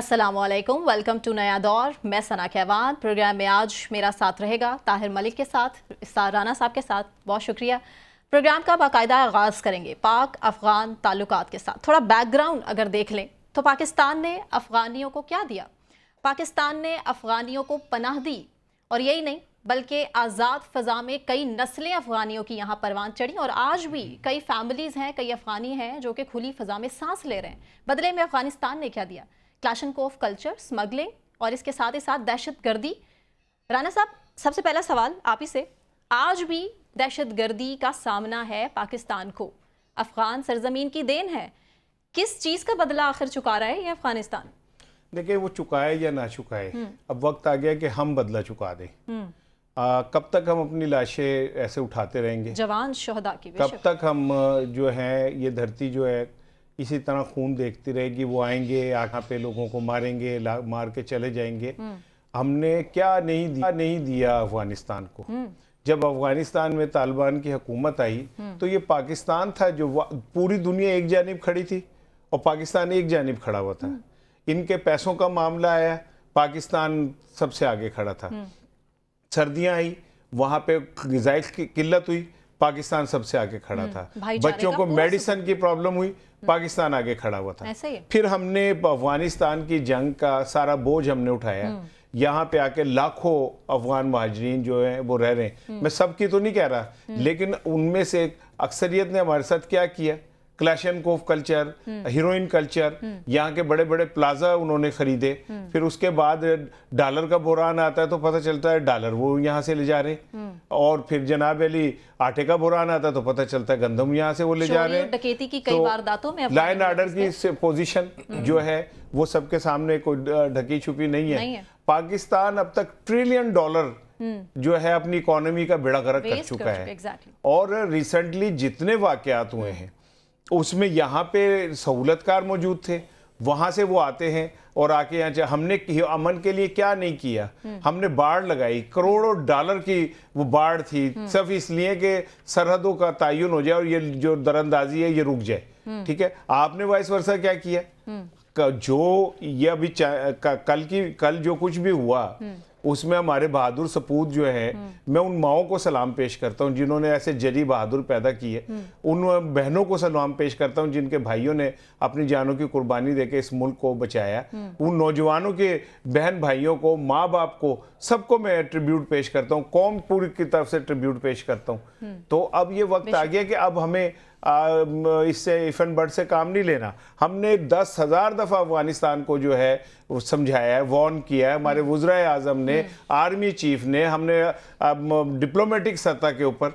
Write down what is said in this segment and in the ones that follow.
अस्सलामुअलैकुम, welcome to नया दौर। मैं सना कहवान। प्रोग्राम में आज मेरा साथ रहेगा ताहिर मलिक के साथ, राना साहब के साथ। बहुत शुक्रिया। प्रोग्राम का बाकायदा आगाज़ करेंगे पाक अफ़गान ताल्लुकात के साथ। थोड़ा बैकग्राउंड अगर देख लें तो पाकिस्तान ने अफ़गानियों को क्या दिया? पाकिस्तान ने अफ़गानियों को पनाह दी, और यही नहीं बल्कि आज़ाद फ़ज़ा में कई नस्लें अफ़गानियों की यहाँ परवान चढ़ी, और आज भी कई फैमिलीज़ हैं, कई अफ़गानी हैं जो कि खुली फ़ज़ा में सांस ले रहे हैं। बदले में अफ़गानिस्तान ने क्या दिया? क्लाशनकोव कल्चर, स्मगलिंग और इसके साथ ही साथ दहशतगर्दी। राना साहब, सबसे पहला सवाल आप ही से। आज भी दहशतगर्दी का सामना है पाकिस्तान को। अफ़गान सरजमीन की देन है। किस चीज़ का बदला आखिर चुका रहा है ये अफ़गानिस्तान? देखिए, वो चुकाए या ना चुकाए, अब वक्त आ गया कि हम बदला चुका दें। कब तक हम अपनी लाशें ऐसे उठाते रहेंगे? जवान शोहदा की कब तक हम जो है, ये धरती जो है इसी तरह खून देखती रहेगी? वो आएंगे यहाँ पे लोगों को मारेंगे, मार के चले जाएंगे। हमने क्या नहीं दिया अफगानिस्तान को। जब अफगानिस्तान में तालिबान की हुकूमत आई तो ये पाकिस्तान था जो पूरी दुनिया एक जानिब खड़ी थी और पाकिस्तान एक जानिब खड़ा हुआ था। इनके पैसों का मामला आया, पाकिस्तान सबसे आगे खड़ा था। सर्दियां आई, वहां पे ग़िज़ाई की किल्लत हुई, पाकिस्तान सबसे आगे खड़ा था। बच्चों को मेडिसिन की प्रॉब्लम हुई, पाकिस्तान आगे खड़ा हुआ था। फिर हमने अफगानिस्तान की जंग का सारा बोझ हमने उठाया। यहाँ पे आके लाखों अफगान महाजरीन जो हैं वो रह रहे हैं। मैं सबकी तो नहीं कह रहा, लेकिन उनमें से अक्सरियत ने हमारे साथ क्या किया? क्लाशनकोव कल्चर, हीरोइन कल्चर, यहाँ के बड़े बड़े प्लाजा उन्होंने खरीदे। फिर उसके बाद डॉलर का बुरान आता है तो पता चलता है डॉलर वो यहाँ से ले जा रहे, और फिर जनाब अली आटे का बुरान आता है तो पता चलता है गंदम यहाँ से वो ले जा रहे हैं। डकैती की कई वारदातों में लॉ एंड ऑर्डर की पोजीशन जो है वो सबके सामने कोई ढकी छुपी नहीं है। पाकिस्तान अब तक $1 ट्रिलियन जो है अपनी इकोनॉमी का बेड़ा गर्क कर चुका है। और रिसेंटली जितने वाकयात हुए हैं उसमें यहाँ पे सहूलतकार मौजूद थे, वहाँ से वो आते हैं और आके यहाँ। हमने अमन के लिए क्या नहीं किया? हमने बाढ़ लगाई, करोड़ों डॉलर की वो बाढ़ थी, सिर्फ इसलिए कि सरहदों का तयन हो जाए और ये जो दरअंदाजी है ये रुक जाए। ठीक है, आपने वाइस वर्सा क्या किया? जो ये अभी कल जो कुछ भी हुआ उसमें हमारे बहादुर सपूत जो है, मैं उन माओं को सलाम पेश करता हूं जिन्होंने ऐसे जरी बहादुर पैदा किए। उन बहनों को सलाम पेश करता हूं जिनके भाइयों ने अपनी जानों की कुर्बानी देके इस मुल्क को बचाया। उन नौजवानों के बहन भाइयों को, माँ बाप को, सबको मैं ट्रिब्यूट पेश करता हूं, कौम पूरी की तरफ से ट्रिब्यूट पेश करता हूं। तो अब ये वक्त आ गया कि अब हमें इससे इफ एंड बर्ड से काम नहीं लेना। हमने 10,000 दफ़ा अफगानिस्तान को जो है वो समझाया है, वार्न किया है। हमारे वज़राए आज़म ने, आर्मी चीफ ने, हमने डिप्लोमेटिक सतह के ऊपर,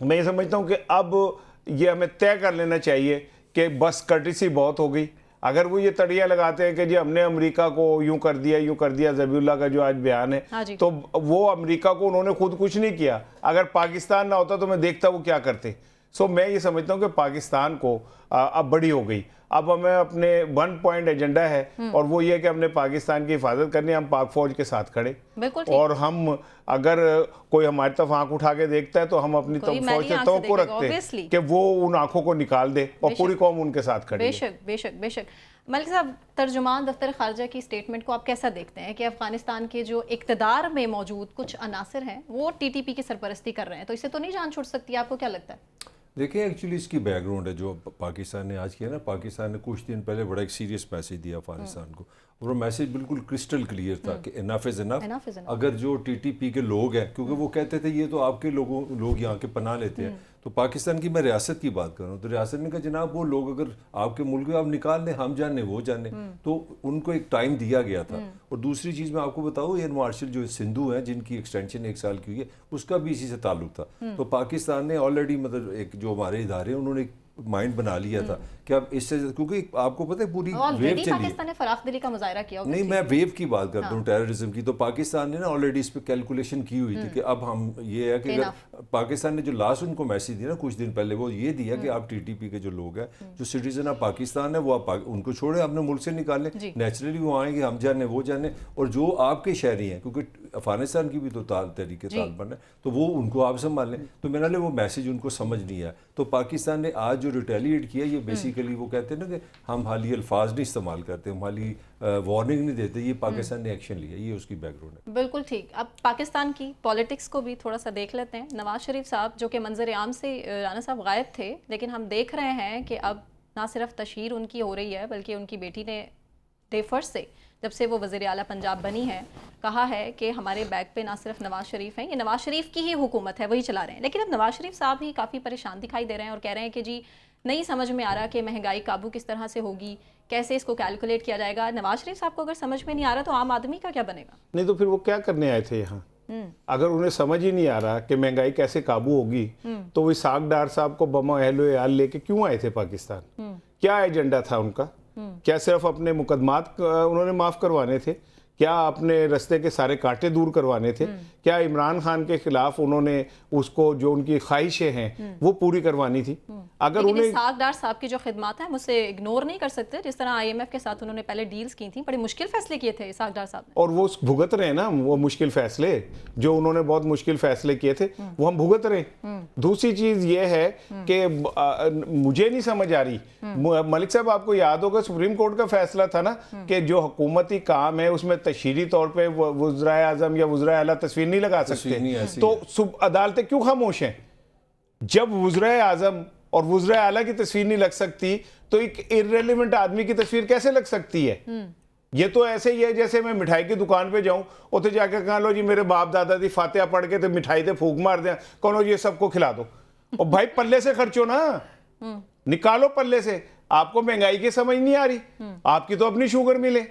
मैं ये समझता हूँ कि अब ये हमें तय कर लेना चाहिए कि बस कर्टिसी बहुत हो गई। अगर वो ये तड़िया लगाते हैं कि जी हमने अमेरिका को यूं कर दिया, ज़बीउल्लाह का जो आज बयान है, तो वो अमेरिका को उन्होंने खुद कुछ नहीं किया। अगर पाकिस्तान ना होता तो मैं देखता वो क्या करते। मैं ये समझता हूँ कि पाकिस्तान को अब बड़ी हो गई। अब हमें अपने 1 पॉइंट एजेंडा है और वो ये कि हमने पाकिस्तान की हिफाजत करनी है। हम पाक फौज के साथ खड़े, और हम अगर कोई हमारी तरफ आंख उठा के देखता है तो हम अपनी फौज से तवक्को रखते हैं कि वो उन आंखों को निकाल दे और पूरी कौम उनके साथ खड़ी है। बेशक बेशक बेशक। मलिक साहब, तर्जुमान दफ्तर खारजा की स्टेटमेंट को आप कैसा देखते हैं कि अफगानिस्तान के जो इक़्तिदार में मौजूद कुछ अनासर हैं वो TTP की सरपरस्ती कर रहे हैं, तो इससे तो नहीं जान छूट सकती? आपको क्या लगता है? देखिए, एक्चुअली इसकी बैकग्राउंड है जो पाकिस्तान ने आज किया ना। पाकिस्तान ने कुछ दिन पहले बड़ा एक सीरियस मैसेज दिया अफगानिस्तान को, और वो मैसेज बिल्कुल क्रिस्टल क्लियर था कि इनफ इज़ इनफ। अगर जो TTP के लोग हैं, क्योंकि वो कहते थे ये तो आपके लोग यहाँ के पनाह लेते हैं, तो पाकिस्तान की मैं रियासत की बात कर रहा हूँ, तो रियासत ने कहा जनाब वो लोग अगर आपके मुल्क में आप निकाल लें, हम जाने वो जाने। तो उनको एक टाइम दिया गया था। और दूसरी चीज़ मैं आपको बताऊँ, एयर मार्शल जो सिंधु हैं जिनकी एक्सटेंशन 1 साल की हुई है, उसका भी इसी से ताल्लुक था। तो पाकिस्तान ने ऑलरेडी मतलब एक जो हमारे इदारे हैं उन्होंने माइंड बना लिया था कि अब इससे, क्योंकि आपको पता है पूरी वेव चली, पाकिस्तान ने फराखदिली का मुजाहरा किया। नहीं, मैं वेव की बात करता हूँ, टेररिज्म की। तो पाकिस्तान ने ना ऑलरेडी इस पे कैलकुलेशन की हुई थी कि अब हम ये है कि अगर पाकिस्तान ने जो लास्ट उनको मैसेज दिया ना कुछ दिन पहले, वो ये दिया कि आप TTP के जो लोग हैं, जो सिटीजन ऑफ पाकिस्तान है, वो आप उनको छोड़े, अपने मुल्क से निकालें। नेचुरली वो आएंगे, हम जाने वो जाने, और जो आपके शहरी हैं, क्योंकि अफगानिस्तान की भी तो तरीके तालिबान है, तो वो उनको आप संभाल लें। तो मेरा वो मैसेज उनको समझ नहीं आया। तो पाकिस्तान ने आज जो रिटेलिएट किया ये बेसिकली वो कहते हैं ना कि हम हाली अल्फाज नहीं इस्तेमाल करते, हम हाली वार्निंग नहीं देते, ये पाकिस्तान ने एक्शन लिया, ये उसकी बैकग्राउंड है। बिल्कुल ठीक। अब पाकिस्तान की पॉलिटिक्स को भी थोड़ा सा देख लेते हैं। नवाज शरीफ साहब जो कि मंजर आम से राना साहब गायब थे, लेकिन हम देख रहे हैं कि अब ना सिर्फ तशहीर उनकी हो रही है बल्कि उनकी बेटी ने डे फर्स्ट से, जब से वो वज़ीर आला पंजाब बनी है, कहा है कि हमारे बैक पे ना सिर्फ नवाज शरीफ हैं, ये नवाज शरीफ की ही हुकूमत है, वही चला रहे हैं। लेकिन अब नवाज शरीफ साहब ही काफ़ी परेशान दिखाई दे रहे हैं और कह रहे हैं कि जी नहीं समझ में आ रहा कि महंगाई काबू किस तरह से होगी, कैसे इसको कैलकुलेट किया जाएगा। नवाज शरीफ साहब को अगर समझ में नहीं आ रहा तो आम आदमी का क्या बनेगा? नहीं तो फिर वो क्या करने आए थे यहाँ? अगर उन्हें समझ ही नहीं आ रहा कि महंगाई कैसे काबू होगी तो वो इसाक डार साहब को बमा अहलो याल लेके क्यों आए थे पाकिस्तान? क्या एजेंडा था उनका? क्या सिर्फ अपने मुकदमात उन्होंने माफ करवाने थे? क्या अपने रास्ते के सारे कांटे दूर करवाने थे? क्या इमरान खान के खिलाफ उन्होंने उसको जो उनकी ख्वाहिशें हैं वो पूरी करवानी थी? अगर उन्हें इसाक डार साहब की जो खिदमत है मुझसे इग्नोर नहीं कर सकते। जिस तरह IMF के साथ उन्होंने पहले डील्स की थी, बड़े मुश्किल फैसले किए थे इसाक डार साहब ने। और वो भुगत रहे हैं ना वो मुश्किल फैसले, जो उन्होंने बहुत मुश्किल फैसले किए थे वो हम भुगत रहे हैं। दूसरी चीज ये है कि मुझे नहीं समझ आ रही, मलिक साहब आपको याद होगा सुप्रीम कोर्ट का फैसला था ना कि जो हुकूमती काम है उसमें तशहीरी तौर पे वज़ीर आज़म या वज़ीर आला तस्वीर नहीं लगा सकते, तो अदालतें क्यों खामोश हैं? जब वज़ीर आज़म और वज़ीर आला की तस्वीर नहीं लग सकती तो एक इर्रेलेवेंट आदमी की तस्वीर कैसे लग सकती है? ये तो ऐसे ही है जैसे मैं मिठाई की दुकान पे जाऊं और तो जाकर कहा लो जी मेरे बाप दादा दी फातिहा पढ़ के तो मिठाई दे फूक मार दें, कौन ये सबको खिला दो। और भाई पल्ले से खर्चो ना, निकालो पल्ले से। आपको महंगाई की समझ नहीं आ रही, आपकी तो अपनी शुगर मिले।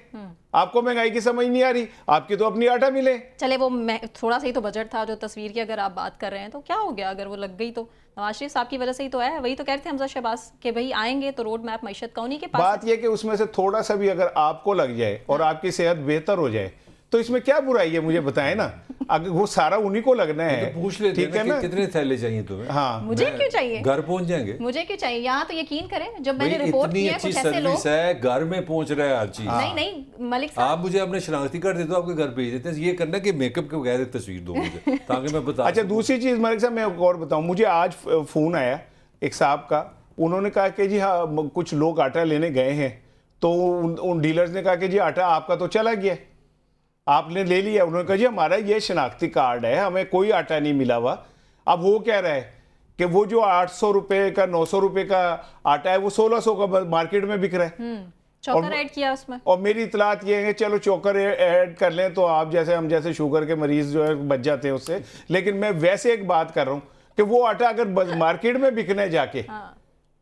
आपको महंगाई की समझ नहीं आ रही, आपकी तो अपनी आटा मिले। चले वो थोड़ा सा ही तो बजट था जो तस्वीर की अगर आप बात कर रहे हैं तो क्या हो गया अगर वो लग गई तो? नवाज शरीफ साहब की वजह से ही तो है। वही तो कहते थे हमजा शहबाज के भाई आएंगे तो रोड मैप मईशत का उन्हीं के पास। बात ये कि उसमें से थोड़ा सा भी अगर आपको लग जाए और आपकी सेहत बेहतर हो जाए तो इसमें क्या बुराई है? मुझे बताएं ना, अगर वो सारा उन्हीं को लगना है तो पूछ लेते ठीक है ना, कितने थैले चाहिए तुम्हें? हाँ, मुझे क्यों चाहिए? घर पहुंच जाएंगे, मुझे क्यों चाहिए? यहाँ तो यकीन करें जब मैंने रिपोर्ट की है कुछ ऐसे लोग है घर में पहुंच रहा है हर चीज। नहीं मलिक साहब आप मुझे अपने शनाख्ती कार्ड दे दो, आपके घर भेज देते हैं। ये करना कि मेकअप के बगैर तस्वीर दो मुझे ताकि मैं बता। अच्छा दूसरी चीज मलिक साहब मैं और बताऊं, मुझे आज फोन आया एक साहब का, उन्होंने कहा कि जी हाँ कुछ लोग आटा लेने गए हैं तो उन डीलर्स ने कहा कि जी आटा आपका तो चला गया, आपने ले लिया। उन्होंने कहा जी हमारा ये शनाख्ती कार्ड है, हमें कोई आटा नहीं मिला हुआ। अब वो कह रहा है कि वो जो 800 रुपए का 900 रुपए का आटा है वो 1600 का मार्केट में बिक रहा है। चोकर ऐड किया उसमें। और मेरी इतलात ये है चलो चोकर ऐड कर लें तो आप जैसे हम जैसे शुगर के मरीज जो है बच जाते हैं उससे, लेकिन मैं वैसे एक बात कर रहा हूँ कि वो आटा अगर मार्केट में बिकने जाके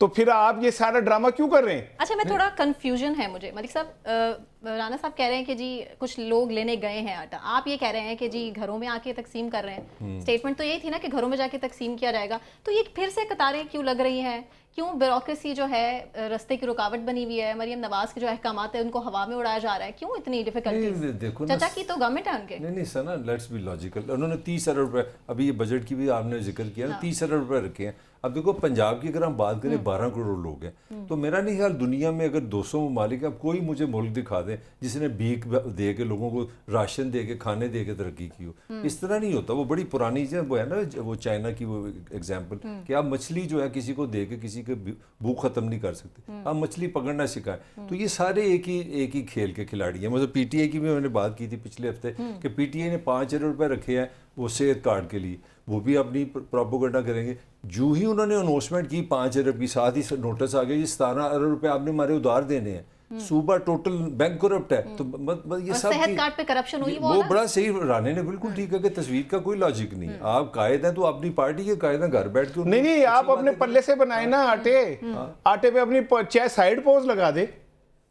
तो फिर आप ये सारा ड्रामा क्यों कर रहे हैं? अच्छा मैं थोड़ा कंफ्यूजन है मुझे मलिक साहब। राना साहब कह रहे हैं कि जी कुछ लोग लेने गए हैं आटा, आप ये कह रहे हैं कि जी घरों में आके तकसीम कर रहे हैं। स्टेटमेंट तो यही थी ना कि घरों में जाके तकसीम किया जाएगा, तो ये फिर से कतारें क्यों लग रही हैं? क्यों ब्यूरोक्रेसी जो है रास्ते की रुकावट बनी हुई है? मरियम नवाज के जो अहकामात है उनको हवा में उड़ाया जा रहा है, क्यों इतनी डिफिकल्टीज? देखो चाचा की तो गवर्नमेंट है उनके। नहीं सना, लेट्स बी लॉजिकल। उन्होंने 30 अरब रुपए, अभी ये बजट की भी आपने जिक्र किया ना, 30 अरब रुपए रखे हैं। अब देखो पंजाब की अगर हम बात करें 12 करोड़ लोग हैं, तो मेरा नहीं ख्याल दुनिया में अगर 200 ममालिक है, अब कोई मुझे मुल्क दिखा दे जिसने भीख दे के लोगों को राशन दे के खाने दे के तरक्की की हो। इस तरह नहीं होता। वो बड़ी पुरानी चीज़ वो है ना, वो चाइना की वो एग्जाम्पल कि आप मछली जो है किसी को दे के किसी के भूख खत्म नहीं कर सकते, आप मछली पकड़ना सिखाएं। तो ये सारे एक ही खेल के खिलाड़ी हैं। मतलब PTI की भी मैंने बात की थी पिछले हफ्ते कि PTI ने 5 अरब रुपए रखे हैं वो सेहत कार्ड के लिए, वो भी अपनी प्रोपेगेंडा करेंगे। जो ही उन्होंने अनाउंसमेंट की 5 अरब की, साथ ही नोटिस आ गया जी 17 अरब रुपए आपने हमारे उधार देने हैं, सूबा टोटल बैंक करप्ट है। तो ये सब सेहत कार्ड पे करप्शन हुई वो बड़ा सही, राणे ने बिल्कुल ठीक है कि तस्वीर का कोई लॉजिक नहीं। आप कायद हैं तो अपनी पार्टी के कायद हैं, घर बैठ के नहीं आप अपने पल्ले से बनाए ना आटे पे अपनी चाहे साइड पोज लगा दे,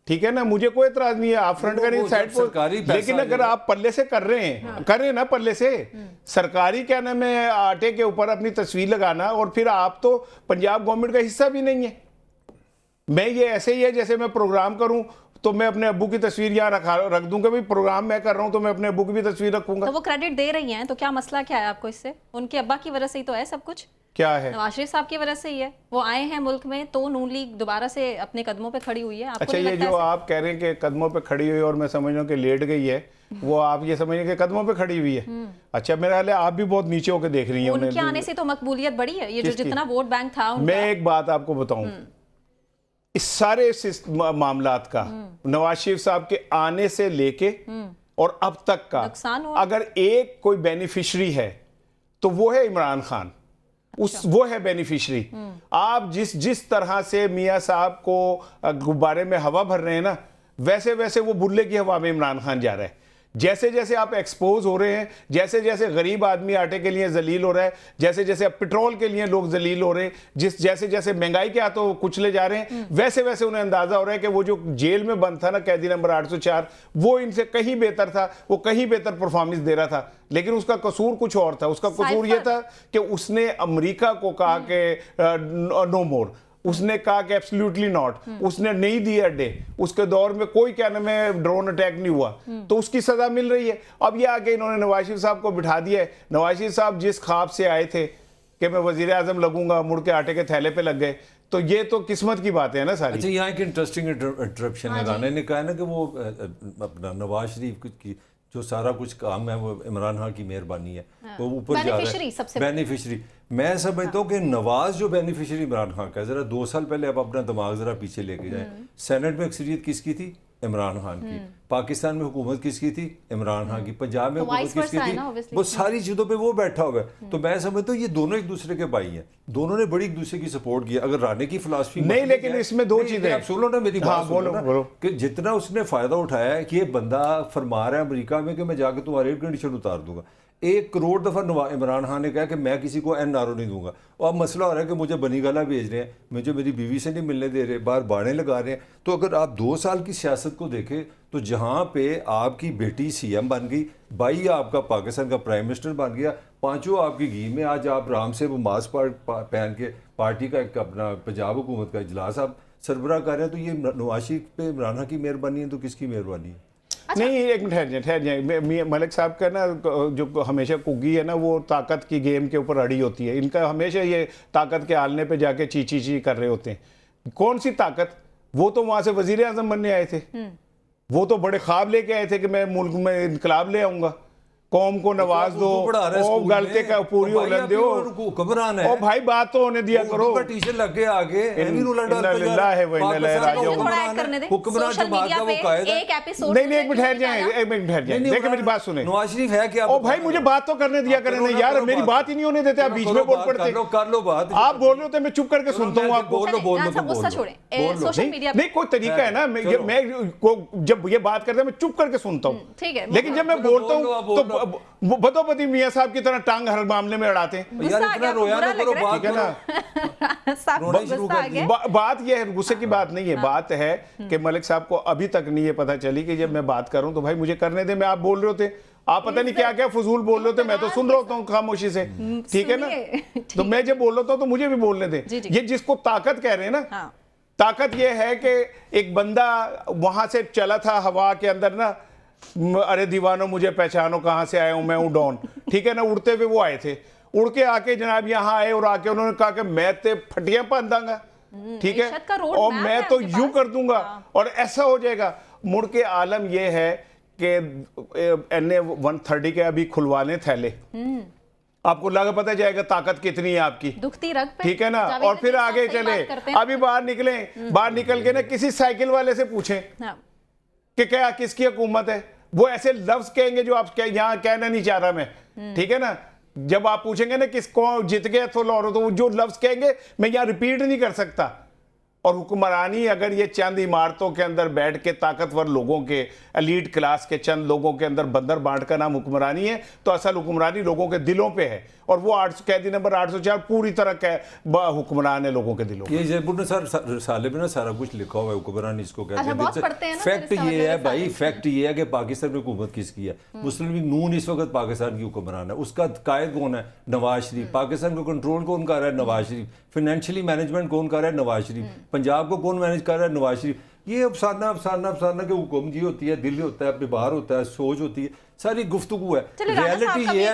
ठीक है ना, मुझे कोई एतराज नहीं है। आप फ्रंट का नहीं साइड पोज, लेकिन अगर आप पल्ले से कर रहे हैं ना पल्ले से सरकारी क्या नाम है आटे के ऊपर अपनी तस्वीर लगाना, और फिर आप तो पंजाब गवर्नमेंट का हिस्सा भी नहीं है। मैं ये ऐसे ही है जैसे मैं प्रोग्राम करूं तो मैं अपने अब्बू की तस्वीर यहाँ रख दूंगा, भी प्रोग्राम मैं कर रहा हूं तो मैं अपने अब्बू की भी तस्वीर रखूंगा। तो वो क्रेडिट दे रही हैं तो क्या मसला क्या है आपको इससे? उनके अब्बा की वजह से ही तो है सब कुछ। क्या है? नवाज शरीफ साहब की वजह से ही है, वो आए हैं मुल्क में तो नून लीग दोबारा से अपने कदमों पे खड़ी हुई है। आपको अच्छा, ये जो आप कह रहे हैं कि कदमों पे खड़ी हुई और मैं समझ रहा हूँ कि लेट गई है, वो आप ये समझ रहे हैं कि कदमों पे खड़ी हुई है? अच्छा, मेरा ख्याल है आप भी बहुत नीचे होकर देख रही हैं। उनके आने से तो मकबूलियत बढ़ी है, ये जो जितना वोट बैंक था उनका। मैं एक बात आपको बताऊं, इस सारे मामलात का नवाज शरीफ साहब के आने से लेके और अब तक का अगर एक कोई बेनिफिशियरी है तो वो है इमरान खान। वो है बेनिफिशियरी। आप जिस तरह से मियां साहब को गुब्बारे में हवा भर रहे हैं ना, वैसे वैसे वो बुल्ले की हवा में इमरान खान जा रहा है। जैसे जैसे आप एक्सपोज हो रहे हैं, जैसे जैसे गरीब आदमी आटे के लिए जलील हो रहा है, जैसे जैसे अब पेट्रोल के लिए लोग जलील हो रहे हैं, जैसे जैसे महंगाई के हाथों कुचले जा रहे हैं, वैसे वैसे उन्हें अंदाजा हो रहा है कि वो जो जेल में बंद था ना, कैदी नंबर 804, वो इनसे कहीं बेहतर था, वो कहीं बेहतर परफॉर्मेंस दे रहा था। लेकिन उसका कसूर कुछ और था। उसका कसूर ये था कि उसने अमेरिका को कहा कि नो मोर, उसने कहा कि एब्सोल्युटली नॉट, उसने नहीं दिए अड्डे, उसके दौर में कोई क्या नाम है ड्रोन अटैक नहीं हुआ, तो उसकी सजा मिल रही है। अब ये आके इन्होंने नवाज शरीफ साहब को बिठा दिया है। नवाज शरीफ साहब जिस ख्वाब से आए थे कि मैं वजीर आजम लगूंगा, मुड़ के आटे के थैले पे लग गए, तो ये तो किस्मत की बात है ना सारी। अच्छा, यहाँ एक इंटरेस्टिंग इंटरप्शन है। राना ने कहा ना कि वो अपना नवाज शरीफ की जो सारा कुछ काम है वो इमरान खान की मेहरबानी है, वो ऊपर जा रहा है बेनिफिशरी। मैं समझता हूँ कि नवाज जो बेनिफिशरी इमरान खान का है, जरा 2 साल पहले आप अपना दिमाग जरा पीछे लेके जाएं। सेनेट में अक्सरियत किसकी थी? इमरान खान की। पाकिस्तान में हुकूमत किसकी थी? इमरान खान की। पंजाब में हुकूमत किसकी थी? वो सारी चीज़ों पे वो बैठा हुआ है। तो मैं समझता हूँ ये दोनों एक दूसरे के भाई हैं, दोनों ने बड़ी एक दूसरे की सपोर्ट की। अगर राणे की फिलॉसफी नहीं, लेकिन इसमें 2 चीजें आप सुनो ना मेरी बात, बोलो कि जितना उसने फायदा उठाया है कि ये बंदा फरमा रहा है अमेरिका में कि मैं जाकर तुम्हारे एयर कंडीशन उतार दूंगा। 1 करोड़ दफ़ा इमरान खान ने कहा कि मैं किसी को NRO नहीं दूंगा। और अब मसला हो रहा है कि मुझे बनी गाला भेज रहे हैं, मुझे मेरी बीवी से नहीं मिलने दे रहे, बाहर बाड़े लगा रहे हैं। तो अगर आप 2 साल की सियासत को देखें तो जहाँ पे आपकी बेटी CM बन गई, भाई आपका पाकिस्तान का प्राइम मिनिस्टर बन गया, 5 आपकी घी में, आज आप आराम से वो मास्क पहन के पार्टी का एक अपना पंजाब हुकूमत का इजलास आप सरबराह कर रहे हैं। तो ये नवाज शरीफ पे इमरान खान की मेहरबानी है तो किसकी मेहरबानी है? अच्छा। नहीं, एक मिनट ठहर जाए। मलिक साहब का ना जो हमेशा कुगी है ना, वो ताकत की गेम के ऊपर अड़ी होती है। इनका हमेशा ये ताकत के आलने पे जाके ची कर रहे होते हैं। कौन सी ताकत? वो तो वहां से वजीर आजम बनने आए थे, वो तो बड़े ख्वाब लेके आए थे कि मैं मुल्क में इनकलाब ले आऊंगा, कौम को नवाज दो, गलते का पूरी होलन दो। हुक्मरान है। ओ भाई, बात तो होने दिया करो। टीचर लग गए आगे, नहीं, एक मिनट ठहर जाए, देखिए मेरी बात सुने। नवाज शरीफ है क्या? ओ भाई, मुझे बात तो करने दिया करें यार, मेरी बात ही नहीं होने देते, आप बीच में बोल पड़ते। कर लो बात, आप बोल रहे होते, मैं चुप करके सुनता हूँ। आप नहीं, कोई तरीका है ना, मैं जब ये बात करते हैं मैं चुप करके सुनता हूँ, लेकिन जब मैं बोलता हूँ तो बदोबदी मियां साहब की तरह टांग हर मामले में अड़ाते हैं। यार इतना रोया ना करो, बात है ना। बात ये है, गुस्से की बात नहीं है। बात है कि मलिक साहब को अभी तक नहीं ये पता चली कि जब मैं बात करूं तो भाई मुझे करने दे। मैं आप बोल रहे होते, आप पता नहीं क्या क्या फजूल बोल रहे होते, मैं तो सुन रहा होता हूँ खामोशी से, ठीक है ना। तो मैं जब बोल रहा हूँ तो मुझे भी बोलने दे। ये जिसको ताकत कह रहे हैं ना, ताकत ये है कि एक बंदा वहां से चला था हवा के अंदर ना, अरे दीवानो मुझे पहचानो कहां से आया हूं, मैं हूं डॉन, ठीक है ना। उड़ते हुए वो आए थे, उड़ के आके जनाब यहां आए और आके उन्होंने कहा कि मैं ते फटियां पहन दूंगा, ठीक है, और मैं तो यूं कर दूंगा और ऐसा हो जाएगा। मुड़ के आलम यह है कि NA 130 के अभी खुलवाने थैले, आपको लगा पता जाएगा ताकत कितनी है आपकी, दुखती रग पे, ठीक है ना। और फिर आगे चले, अभी बाहर निकले, बाहर निकल के ना किसी साइकिल वाले से पूछें कि क्या किसकी हुकूमत है, वो ऐसे लफ्ज कहेंगे जो आप यहाँ कहना नहीं चाह रहा मैं, ठीक है ना। जब आप पूछेंगे ना किसको जीत गए तो लौरो, तो जो लफ्ज कहेंगे मैं यहाँ रिपीट नहीं कर सकता। और हुक्मरानी अगर ये चंद इमारतों के अंदर बैठ के ताकतवर लोगों के, एलीट क्लास के चंद लोगों के अंदर बंदर बांट का नाम हुक्मरानी है, तो असल हुक्मरानी लोगों के दिलों पे है। और वो कैदी नंबर 804 पूरी तरह हुक्मरान है लोगों के दिलों। ये जयपुर ने सर साले में ना सारा कुछ लिखा हुआ है, हुक्मरान इसको कहते हैं। फैक्ट ये है भाई, फैक्ट ये है कि पाकिस्तान में हुकूमत किसकी है? मुस्लिम लीग नून इस वक्त पाकिस्तान की हुक्मरान है। उसका कायद कौन है? नवाज शरीफ। पाकिस्तान को कंट्रोल कौन कर रहा है? नवाज शरीफ। फाइनेंशियली मैनेजमेंट कौन कर रहा है? नवाज शरीफ। पंजाब को कौन मैनेज कर रहा है? नवाज शरीफ। ये अफसाना अफसाना अफसाना के हुक्म जी होती है, दिल होता है, अपने बाहर होता है, सोच होती है, सारी गुफ्तगू है। रियलिटी ये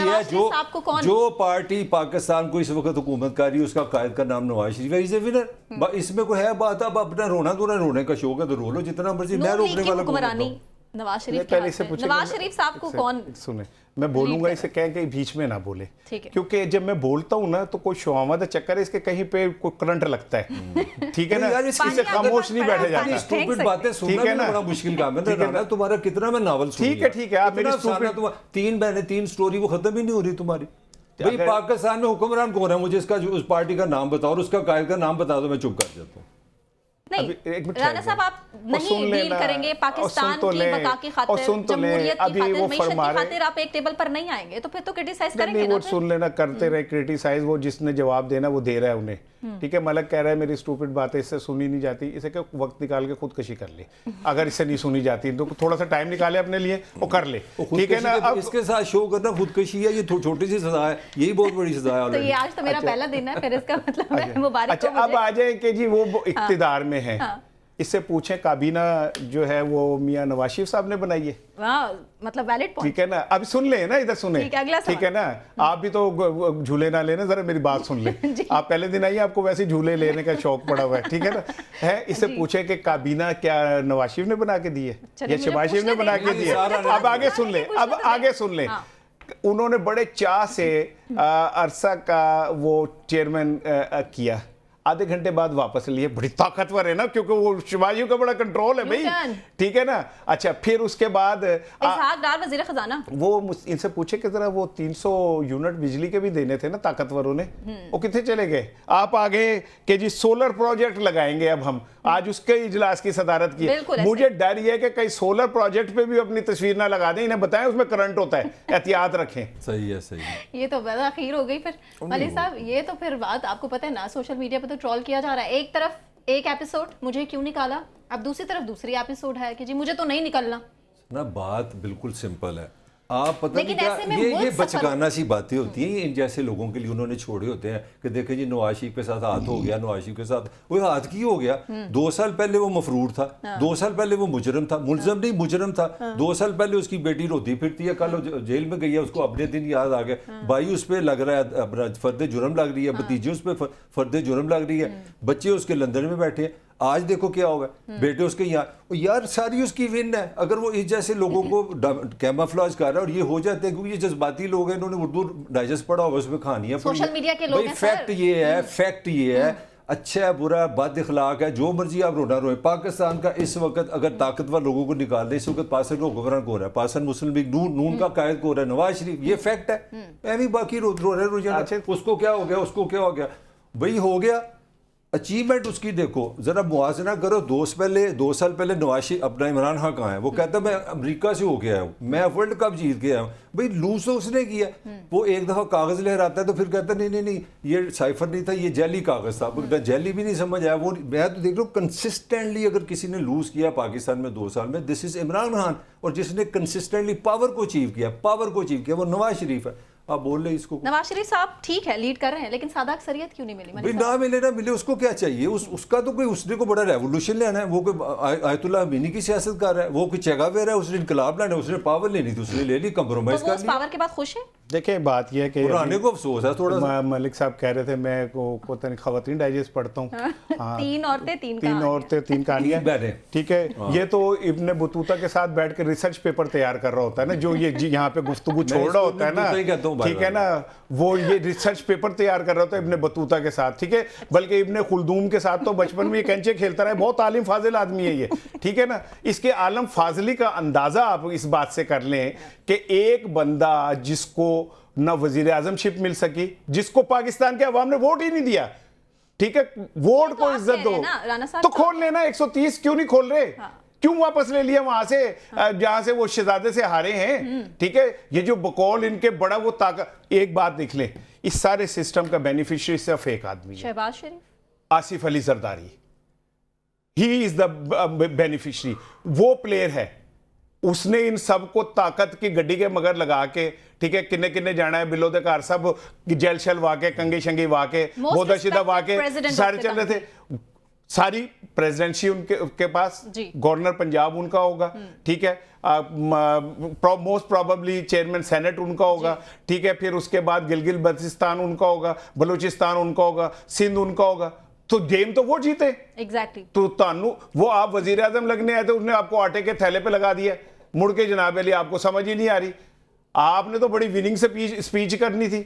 है जो पार्टी पाकिस्तान को इस वक्त हुकूमत कर रही है उसका कायद का नाम नवाज शरीफ है, इज ए विनर। इसमें कोई है बात, अब अपना रोने का शौक है तो रो लो जितना मर्जी, मैं रोकने वाला नवाज शरीफ साहब को कौन सुने। मैं बोलूंगा इसे कहें कि बीच में ना बोले, क्योंकि जब मैं बोलता हूँ ना तो कोई शोआमद चक्कर है इसके, कहीं पे कोई करंट लगता है, ठीक है ना, इससे खामोश नहीं बैठे जाता। स्टूपिड बातें सुनना बड़ा मुश्किल काम है। तुम्हारा कितना मैं नावल ठीक है आप मेरी 3 बहनें 3 स्टोरी वो खत्म ही नहीं हो रही तुम्हारी। भाई पाकिस्तान में हुक्मरान कौन है, मुझे इसका उस पार्टी का नाम बताओ और उसका कायद का नाम बता दो, मैं चुप कर जाता हूँ। नहीं राना साहब, आप नहीं डील करेंगे पाकिस्तान की बका की खातिर, जमहूरियत की खातिर, मईशत की खातिर, आप एक टेबल पर नहीं आएंगे तो फिर तो क्रिटिसाइज करेंगे ना। वो सुन लेना, करते रहे क्रिटिसाइज, वो जिसने जवाब देना वो दे रहा है उन्हें, ठीक है। मलक कह रहा है मेरी स्टूपिड बातें इससे सुनी नहीं जाती, इसे क्या वक्त निकाल के खुदकशी कर ले, अगर इससे नहीं सुनी जाती तो थोड़ा सा टाइम निकाले अपने लिए और कर ले, ठीक है ना। अब इसके साथ शो करना खुदकशी है, ये छोटी सी सजा है, यही बहुत बड़ी सजा है। तो ये आज तो मेरा पहला दिन है, फिर इसका मतलब मुबारक। अच्छा अब आ जाए कि जी वो इख्तिदार में है, इससे पूछें काबीना जो है वो मियां नवाज शरीफ साहब ने बनाई है, मतलब वैलिड पॉइंट, ठीक है ना। अब सुन ले ना, इधर सुने, ठीक है ना, आप भी तो झूले ना लेना, जरा मेरी बात सुन ले। आप पहले दिन आइए, आपको वैसे झूले लेने का शौक पड़ा हुआ है, ठीक है ना। है इससे पूछे कि काबीना क्या नवाज शरीफ ने बना के दी है या शहबाज शरीफ ने बना के दी है। अब आगे सुन ले, अब आगे सुन ले। उन्होंने बड़े चाह से अरसा का वो चेयरमैन किया, आधे घंटे बाद वापस लिए, बड़ी ताकतवर है ना, क्योंकि वो शिवाजी का बड़ा कंट्रोल है भाई, ठीक है ना। अच्छा फिर उसके बाद वज़ीर खजाना वो इनसे पूछे कि जरा वो 300 यूनिट बिजली के भी देने थे ना ताकतवरों ने, वो कितने चले गए। आप आगे कि जी सोलर प्रोजेक्ट लगाएंगे, अब हम आज उसके इजलास की सदारत की। मुझे डर ये है कि कहीं सोलर प्रोजेक्ट पे भी अपनी तस्वीर ना लगा दें, इन्हें बताएं उसमें करंट होता है, एहतियात रखें। सही है, सही है। ये तो बड़ा अखीर हो गई फिर मलिक साहब, ये तो फिर बात आपको पता है ना, सोशल मीडिया पे तो ट्रोल किया जा रहा है। एक तरफ एक एपिसोड मुझे क्यों निकाला, अब दूसरी तरफ दूसरी एपिसोड है कि जी मुझे तो नहीं निकलना ना। बात बिल्कुल सिंपल है, आप पता नहीं क्या ये बचकाना सी बातें होती हैं इन जैसे लोगों के लिए उन्होंने छोड़े होते हैं कि देखें जी नवाज शरीफ के साथ हाथ हो गया, नवाज शरीफ के साथ वो हाथ की हो गया। 2 साल पहले वो मफरूर था, 2 साल पहले वो मुजरम था, मुलजम नहीं मुजरम था। 2 साल पहले उसकी बेटी रोती फिरती है, कल जेल में गई है, उसको अपने दिन याद आ गए, भाई उस पर लग रहा है अपना फर्द जुर्म लग रही है, भतीजे उस पर फर्द जुर्म लग रही है, बच्चे उसके लंदन में बैठे हैं। आज देखो क्या होगा, बेटे उसके यहाँ यार सारी उसकी विन है। अगर वो इस जैसे लोगों को कैमोफ्लेज कर रहा है और ये हो जाते हैं, क्योंकि ये जज्बाती लोग हैं, इन्होंने उर्दू डाइजेस्ट पढ़ा होगा, उसमें कहानियां पढ़ी, सोशल मीडिया के लोग हैं। फैक्ट ये है, फैक्ट ये है, अच्छा है बुरा बद इखलाक है, जो मर्जी आप रोना रोए। पाकिस्तान का इस वक्त अगर ताकतवर लोगों को निकाल दे, इस वक्त पाकिस्तान का हुक्मरान कौन है, पाकिस्तान मुस्लिम लीग नून का कायद कौन है, नवाज शरीफ, ये फैक्ट है। मैं बाकी रो रहे उसको क्या हो गया, उसको क्या हो गया, भाई हो गया। अचीवमेंट उसकी देखो जरा, मुआजना करो। 2 साल पहले नवाज शरीफ अपना इमरान खान कहाँ है, वो कहता मैं अमेरिका से होके आया हूँ, मैं वर्ल्ड कप जीत के आया हूँ। भाई लूज तो उसने किया, वो एक दफा कागज लहराता है तो फिर कहता नहीं ये साइफर नहीं था, ये जेली कागज था, जेली भी नहीं समझ आया। वो मैं तो देख रहा हूँ कंसिस्टेंटली अगर किसी ने लूज किया पाकिस्तान में 2 साल में, दिस इज इमरान खान, और जिसने कंसिस्टेंटली पावर को अचीव किया वो नवाज शरीफ है। आप बोल रहे इसको, नवाज शरीफ साहब ठीक है लीड कर रहे हैं, लेकिन सादा अक्सरियत क्यों नहीं मिली? भाई ना मिले उसको क्या चाहिए, उसका तो कोई उसने को बड़ा रेवोल्यूशन लेना है, वो कोई आयतुल्लाह अमीनी की सियासत कर रहा है, वो कोई चेगावेरा है, उसने इनकलाब लाना है, उसने पावर लेनी थी, उसने ले ली, कंप्रोमाइज कर ली। पावर के बाद खुश है। देखिए बात यह है कि पुराने को अफसोस है थोड़ा सा। मलिक साहब कह रहे थे मैं पता नहीं खवातीन डाइजेस्ट पढ़ता हूँ, 3 औरतें 3 कहानियां, ठीक है। ये तो इब्ने बतूता के साथ बैठ के रिसर्च पेपर तैयार कर रहा होता है ना, जो ये यहाँ पे गुफ्तगू छोड़ रहा होता है ना, ठीक है ना, वो ये रिसर्च पेपर तैयार कर रहा होता है इब्ने बतूता के साथ, ठीक है। बल्कि इब्ने खुल्दूम के साथ तो बचपन में ये कंचे खेलता रहा है, बहुत आलिम फाजिल आदमी है ये, ठीक है ना। इसके आलम फाजली का अंदाजा आप इस बात से कर लें कि एक बंदा जिसको ना वजीर आजमशिप मिल सकी, जिसको पाकिस्तान के अवाम ने वोट ही नहीं दिया, ठीक है, वोट को इज्जत दो तो खोल लेना। 130 क्यों नहीं खोल रहे, क्यों वापस ले लिया वहां से, जहां से वो शहजादे से हारे हैं, ठीक है। ये जो बकौल इनके बड़ा वो ताकत, एक बात देख लें, इस सारे सिस्टम का बेनिफिशियरी सिर्फ एक आदमी है, Shehbaz Sharif, Asif Ali Zardari, he is the beneficiary, वो प्लेयर है। उसने इन सबको ताकत की गड्डी के मगर लगा के, ठीक है, किन्ने किन्ने जाना है, बिलो दे घर सब जेल शल वाके, कंगे शंगी वाके, बोदा शिदा वाके सारे चल रहे थे, सारी प्रेसिडेंसी उनके पास, गवर्नर पंजाब उनका होगा, ठीक है, मोस्ट प्रोबेबली चेयरमैन सेनेट उनका होगा, ठीक है, फिर उसके बाद गिलगित बल्तिस्तान उनका होगा, बलूचिस्तान उनका होगा, सिंध उनका होगा। तो गेम तो वो जीते एग्जैक्टली। तो तानू वो आप वजीर आजम लगने आए थे, उसने आपको आटे के थैले पे लगा दिया, मुड़ के जनाब अली आपको समझ ही नहीं आ रही। आपने तो बड़ी विनिंग से स्पीच करनी थी,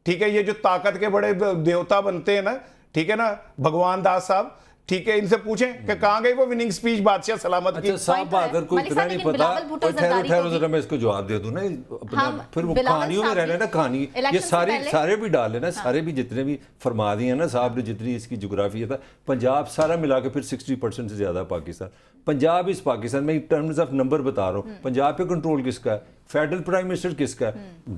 ठीक है। ये जो ताकत के बड़े देवता बनते हैं ना, ठीक है ना, भगवान दास साहब, ठीक है, इनसे पूछें कि कहाँ गई वो विनिंग स्पीच बादशाह सलामत की। अच्छा साहब, अगर कोई इतना नहीं पता, ठहरो जरा मैं इसको जवाब दे दूं ना, फिर वो कहानियों में रहना ना, कहानी ये सारे भी डाल लेना, सारे भी जितने भी फरमा दिए हैं ना साहब ने, जितनी इसकी जोग्राफी था, पंजाब सारा मिला के फिर 60% से ज्यादा पाकिस्तान। पंजाब इस पाकिस्तान में टर्म्स ऑफ नंबर बता रहा हूँ, पंजाब पे कंट्रोल किसका है, फेडरल प्राइम मिनिस्टर किसका है,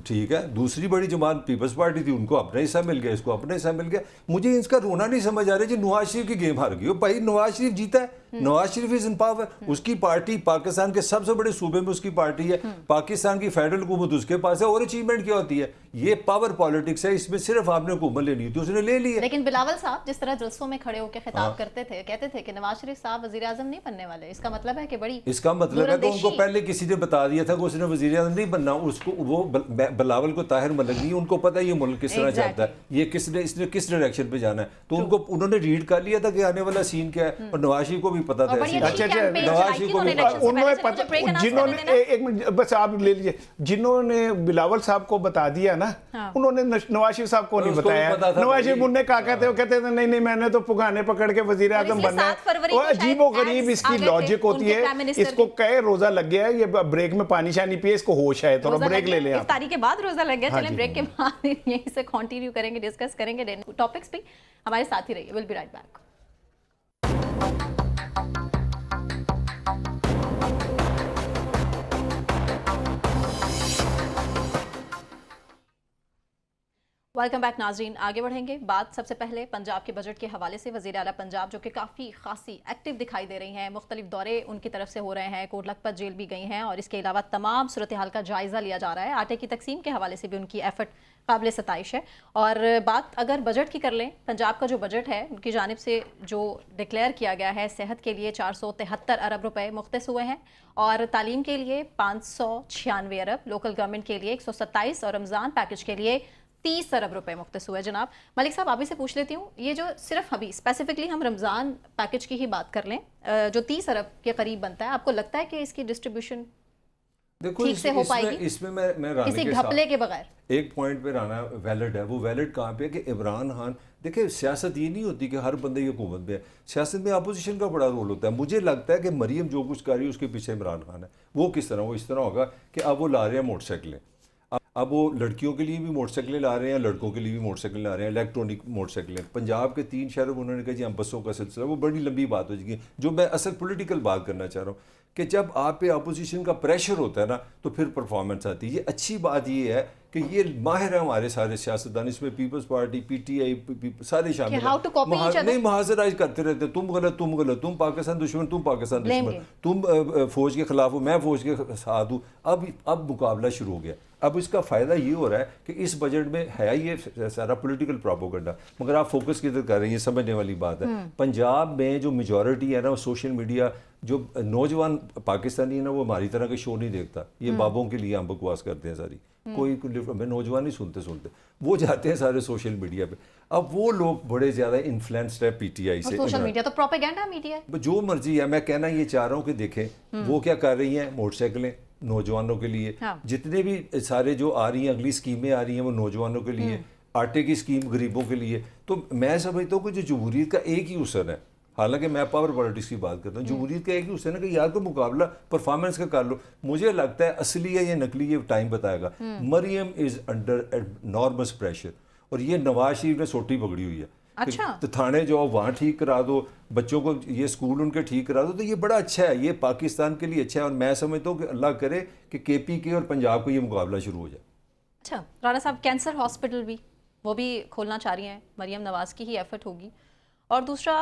ठीक है। दूसरी बड़ी जमात पीपल्स पार्टी थी, उनको अपना हिस्सा मिल गया, इसको अपना हिस्सा मिल गया। मुझे इसका रोना नहीं समझ आ रहा जी, नवाज शरीफ की गेम हार गई हो भाई, नवाज शरीफ जीता है, Nawaz Sharif is in power, उसकी पार्टी पाकिस्तान के सबसे बड़े सूबे में उसकी पार्टी है, पाकिस्तान की फेडरल हुकूमत उसके पास है, और अचीवमेंट क्या होती है, ये पावर पॉलिटिक्स है, इसमें सिर्फ आपने हुकूमत लेनी थी, उसने ले ली है। लेकिन बिलावल साहब जिस तरह जलसों में खड़े होकर खिताब करते थे, कहते थे कि नवाज शरीफ साहब वजीर आजम नहीं बनने वाले, इसका मतलब है कि बड़ी, इसका मतलब है कि उनको पहले किसी ने बता दिया था कि उसने वजीर आजम नहीं बनना, उसको वो बिलावल को ताहिर मलिक नहीं, उनको पता है ये मुल्क किस तरह चलता है, ये इसने किस डायरेक्शन पे जाना है, तो उनको उन्होंने रीड कर लिया था कि आने वाला सीन क्या है, और नवाज शरीफ को भी पता था। नवाज शरीफ को भी उन्होंने पता, जिन्होंने एक मिनट बस आप ले लीजिए, जिन्होंने बिलावल साहब को बता दिया ना, उन्होंने नवाज शरीफ साहब को नहीं बताया। नवाज शरीफ मुन्ने का कहते हो, कहते थे नहीं नहीं मैंने तो पुगाने पकड़ के वजीर आजम बनना है। और अजीबो गरीब इसकी लॉजिक होती है, इसको कहे रोजा लग गया है, ये ब्रेक में पानी शानी पिए, इसको होश है, थोड़ा ब्रेक ले लें। इफ्तारी के बाद रोजा लग गया, चलें ब्रेक के बाद यहीं से कंटिन्यू करेंगे, डिस्कस करेंगे टॉपिक्स पे, हमारे साथ ही रहिए, will be right back. Welcome back नाजरीन, आगे बढ़ेंगे। बात सबसे पहले पंजाब के बजट के हवाले से, वज़ीर आला पंजाब जो कि काफ़ी खासी एक्टिव दिखाई दे रही हैं, मुख्तलिफ दौरे उनकी तरफ से हो रहे हैं, कोट लखपत जेल भी गई हैं, और इसके अलावा तमाम सूरत हाल का जायज़ा लिया जा रहा है। आटे की तकसीम के हवाले से भी उनकी एफर्ट काबिल सताइश है। और बात अगर बजट की कर लें, पंजाब का जो बजट है उनकी जानिब से जो डिक्लेयर किया गया है, सेहत के लिए 473 अरब रुपए मुख्तस हुए हैं, और तालीम के लिए 596 अरब, लोकल गवर्नमेंट के लिए 127 और रमज़ान पैकेज के लिए 30 अरब रुपए मुख्तस हुए। जनाब मलिक साहब, आप ही से पूछ लेती हूँ, ये जो सिर्फ अभी स्पेसिफिकली हम रमज़ान पैकेज की ही बात कर लें, जो 30 अरब के करीब बनता है, आपको लगता है कि इसकी डिस्ट्रीब्यूशन ठीक से हो पाएगी? इसमें मैं राना किसी घपले के बगैर एक पॉइंट पे राना वैलिड है। वो वैलिड कहाँ पे है कि इमरान खान, देखिए सियासत ये नहीं होती कि हर बंदे की हुकूमत में है, सियासत में अपोजिशन का बड़ा रोल होता है। मुझे लगता है कि मरियम जो कुछ कर रही है उसके पीछे इमरान खान है। वो किस तरह, वो इस तरह होगा कि अब वो ला रहे हैं मोटरसाइकिलें, अब वो लड़कियों के लिए भी मोटरसाइकिलें ला रहे हैं, लड़कों के लिए भी मोटरसाइकिलें ला रहे हैं, इलेक्ट्रॉनिक मोटरसाइकिलें। पंजाब के 3 शहरों में उन्होंने कहा जी हम बसों का सिलसिला, वो बड़ी लंबी बात हो जाएगी। जो मैं असल पॉलिटिकल बात करना चाह रहा हूँ कि जब आप पे अपोजिशन का प्रेशर होता है ना, तो फिर परफॉर्मेंस आती है। ये अच्छी बात ये है कि ये माहिर है हमारे सारे सियासतदान, इसमें पीपल्स पार्टी, PTI सारे शामिल हैं, नहीं महाजराइज करते रहते, तुम गलत, तुम पाकिस्तान दुश्मन, तुम पाकिस्तान दुश्मन, तुम फौज के खिलाफ हो, मैं फौज के साथ हूँ। अब मुकाबला शुरू हो गया। अब इसका फ़ायदा ये हो रहा है कि इस बजट में है ये सारा पॉलिटिकल प्रोपेगेंडा, मगर आप फोकस किधर कर रहे हैं, ये समझने वाली बात है। पंजाब में जो मेजॉरिटी है ना, वो सोशल मीडिया, जो नौजवान पाकिस्तानी है ना, वो हमारी तरह के शो नहीं देखता। ये बाबों के लिए हम बकवास करते हैं सारी, कोई नौजवान नहीं सुनते, वो जाते हैं सारे सोशल मीडिया पे। अब वो लोग बड़े ज़्यादा इन्फ्लुएंस्ड है PTI से। सोशल मीडिया तो प्रोपेगेंडा मीडिया है, जो मर्जी है। मैं कहना ये चाह रहा हूँ कि देखें वो क्या कर रही हैं, मोटरसाइकिलें नौजवानों के लिए, जितने भी सारे जो आ रही हैं अगली स्कीमें आ रही हैं वो नौजवानों के लिए, आटे की स्कीम गरीबों के लिए। तो मैं समझता हूँ कि जो जमहूरियत का एक ही हुस्न है, हालांकि मैं पावर पॉलिटिक्स की बात करता हूँ, जमहूरियत का एक ही हुस्न है कि यार को मुकाबला परफॉर्मेंस का कर लो। मुझे लगता है असली है ये नकली, ये टाइम बताएगा। Maryam is under enormous pressure, और ये नवाज शरीफ ने सोटी पकड़ी हुई है। अच्छा, तो थाने जाओ, वहाँ ठीक करा दो, बच्चों को ये स्कूल उनके ठीक करा दो, तो ये बड़ा अच्छा है, ये पाकिस्तान के लिए अच्छा है। और मैं समझता हूँ कि अल्लाह करे कि KPK और पंजाब को ये मुकाबला शुरू हो जाए। अच्छा राणा साहब, कैंसर हॉस्पिटल भी वो भी खोलना चाह रही हैं, मरियम नवाज़ की ही एफर्ट होगी। और दूसरा,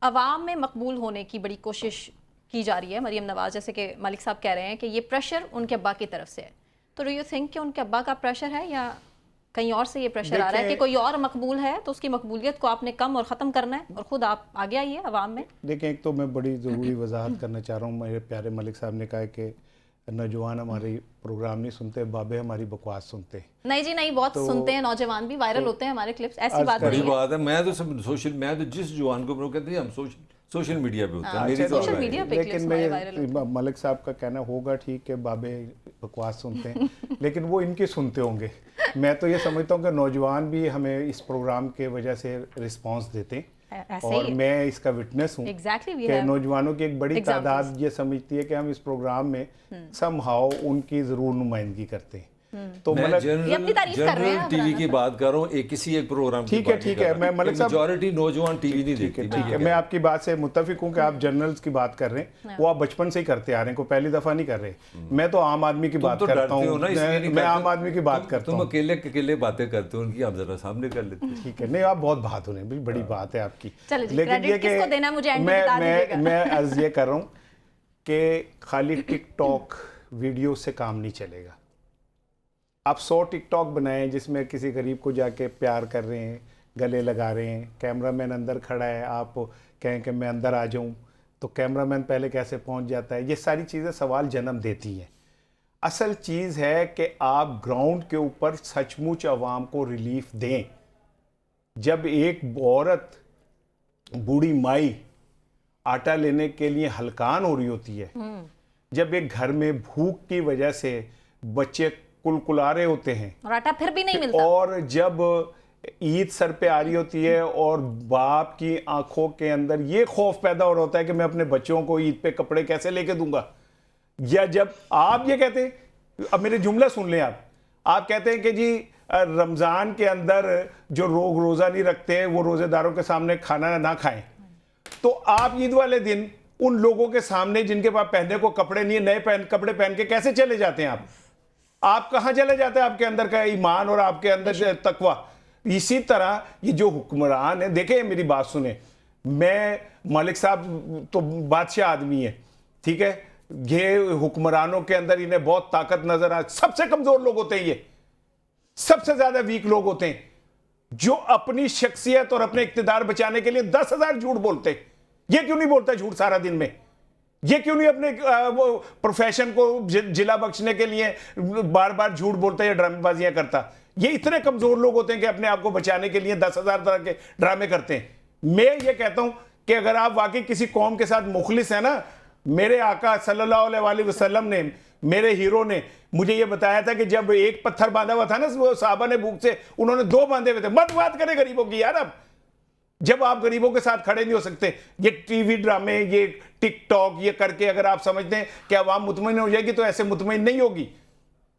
अवाम में मकबूल होने की बड़ी कोशिश की जा रही है मरियम नवाज़, जैसे कि मलिक साहब कह रहे हैं कि ये प्रेशर उनके अब्बा की तरफ से है। तो डू यू थिंक कि उनके अब्बा का प्रेशर है या कहीं और से ये प्रेशर आ रहा है कि कोई और मकबूल है तो उसकी मकबूलियत को आपने कम और ख़त्म करना है और ख़ुद आप आगे आइए अवाम में। देखिए, एक तो मैं बड़ी ज़रूरी वजाहत करना चाह रहा हूँ। मेरे प्यारे मलिक साहब ने कहा कि नौजवान हमारे प्रोग्राम नहीं सुनते, बाबे हमारी बकवास सुनते। नहीं जी नहीं, बहुत सुनते हैं नौजवान भी, वायरल होते हैं हमारे क्लिप्स, ऐसी बात नहीं है। मैं तो जिस जवान को कहते हैं हम सोशल मीडिया पे होते हैं, मेरी सोशल मीडिया पे लेकिन मैं मलिक साहब का कहना होगा ठीक है, बाबे बकवास सुनते हैं लेकिन वो इनके सुनते होंगे। मैं तो ये समझता हूँ कि नौजवान भी हमें इस प्रोग्राम के वजह से रिस्पांस देते हैं और मैं इसका विटनेस हूँ कि नौजवानों की एक बड़ी तादाद ये समझती है कि हम इस प्रोग्राम में समहाउ उनकी ज़रूर नुमाइंदगी करते हैं। तो मैं जनरल टीवी की बात कर रहा हूँ, किसी एक प्रोग्राम की ठीक है मैं मलिक साहब मेजॉरिटी नौजवान टीवी नहीं देखते। ठीक है, मैं आपकी बात से मुत्तफिक हूँ कि आप जनरल्स की बात कर रहे हैं, वो आप बचपन से ही करते आ रहे हैं, कोई पहली दफा नहीं कर रहे। मैं तो आम आदमी की बात करता हूँ, मैं आम आदमी की बात करता हूँ। तुम अकेले बातें करते हो, उनकी आप जरा सामने कर लेते हैं। ठीक है, नहीं आप बहुत बहादुर हैं, बड़ी बात है आपकी। लेकिन ये कि मैं अर्ज ये कर रहा हूँ कि खाली टिकटॉक वीडियो से काम नहीं चलेगा। आप 100 टिकटॉक बनाएं जिसमें किसी गरीब को जाके प्यार कर रहे हैं, गले लगा रहे हैं, कैमरामैन अंदर खड़ा है, आप कहें कि मैं अंदर आ जाऊं तो कैमरामैन पहले कैसे पहुंच जाता है। ये सारी चीज़ें सवाल जन्म देती हैं। असल चीज़ है कि आप ग्राउंड के ऊपर सचमुच आवाम को रिलीफ दें। जब एक औरत बूढ़ी माई आटा लेने के लिए हलकान हो रही होती है, जब एक घर में भूख की वजह से बच्चे कुलकुला रहे होते हैं और आटा फिर भी नहीं मिलता, और जब ईद सर पे आ रही होती है और बाप की आंखों के अंदर ये खौफ पैदा हो रहा होता है कि मैं अपने बच्चों को ईद पे कपड़े कैसे लेके दूंगा, या जब आप ये कहते हैं, अब मेरे जुमला सुन लें, आप कहते हैं कि जी रमज़ान के अंदर जो लोग रोज़ा नहीं रखते वो रोज़ेदारों के सामने खाना ना खाएं, तो आप ईद वाले दिन उन लोगों के सामने जिनके पास पहनने को कपड़े नहीं है, नए कपड़े पहन के कैसे चले जाते हैं? आप कहां चले जाते हैं? आपके अंदर का ईमान और आपके अंदर तकवा। इसी तरह ये जो हुक्मरान है, देखें मेरी बात सुने, मैं मलिक साहब तो बादशाह आदमी है, ठीक है, ये हुक्मरानों के अंदर इन्हें बहुत ताकत नजर आ, सबसे कमजोर लोग होते हैं, ये सबसे ज्यादा वीक लोग होते हैं, जो अपनी शख्सियत और अपने इक्तिदार बचाने के लिए 10,000 झूठ बोलते। ये क्यों नहीं बोलता झूठ सारा दिन में? ये क्यों नहीं अपने प्रोफेशन को जिला बख्शने के लिए बार बार झूठ बोलता या ड्रामेबाजियां करता? ये इतने कमजोर लोग होते हैं कि अपने आप को बचाने के लिए 10,000 तरह के ड्रामे करते हैं। मैं ये कहता हूं कि अगर आप वाकई किसी कौम के साथ मुखलिस है ना, मेरे आका सल्लल्लाहु अलैहि वसल्लम ने, मेरे हीरो ने मुझे ये बताया था कि जब एक पत्थर बांधा हुआ था ना वो साहबा ने भूख से, उन्होंने 2 बांधे हुए थे। मत बात करें गरीबों की यार, अब जब आप गरीबों के साथ खड़े नहीं हो सकते। ये टीवी ड्रामे, ये टिकटॉक, ये करके अगर आप समझते हैं कि आवाम मुतमईन हो जाएगी, तो ऐसे मुतमईन नहीं होगी।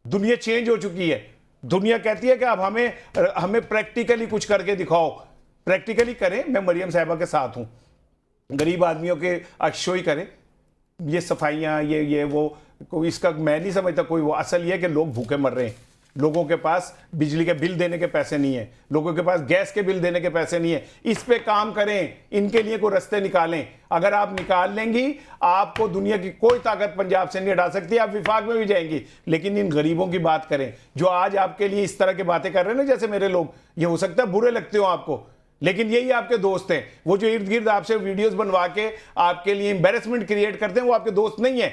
दुनिया चेंज हो चुकी है। दुनिया कहती है कि अब हमें प्रैक्टिकली कुछ करके दिखाओ। प्रैक्टिकली करें। मैं मरियम साहिबा के साथ हूं, गरीब आदमियों के अक्षोई करें, ये सफाइयाँ, ये वो इसका मैं नहीं समझता कोई वो। असल ये है कि लोग भूखे मर रहे हैं, लोगों के पास बिजली के बिल देने के पैसे नहीं है, लोगों के पास गैस के बिल देने के पैसे नहीं है। इस पे काम करें, इनके लिए कोई रास्ते निकालें। अगर आप निकाल लेंगी, आपको दुनिया की कोई ताकत पंजाब से नहीं हटा सकती। आप विफाक में भी जाएंगी, लेकिन इन गरीबों की बात करें जो आज आपके लिए इस तरह की बातें कर रहे हैं ना, जैसे मेरे लोग। ये हो सकता है बुरे लगते हो आपको, लेकिन यही आपके दोस्त हैं। वो जो इर्द गिर्द आपसे वीडियोस बनवा के आपके लिए एम्बैरेसमेंट क्रिएट करते हैं, वो आपके दोस्त नहीं है।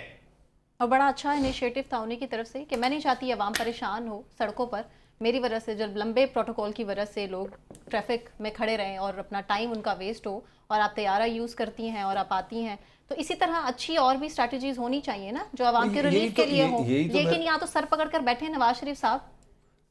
और बड़ा अच्छा इनिशिएटिव था उन्हीं की तरफ से कि मैं नहीं चाहती आवाम परेशान हो सड़कों पर मेरी वजह से, जब लंबे प्रोटोकॉल की वजह से लोग ट्रैफिक में खड़े रहें और अपना टाइम उनका वेस्ट हो, और आप तैयारा यूज़ करती हैं और आप आती हैं। तो इसी तरह अच्छी और भी स्ट्रैटेजीज होनी चाहिए ना, जो आवाम के रिलीफ के लिए हो। लेकिन यहाँ तो सर पकड़ कर बैठे नवाज शरीफ साहब,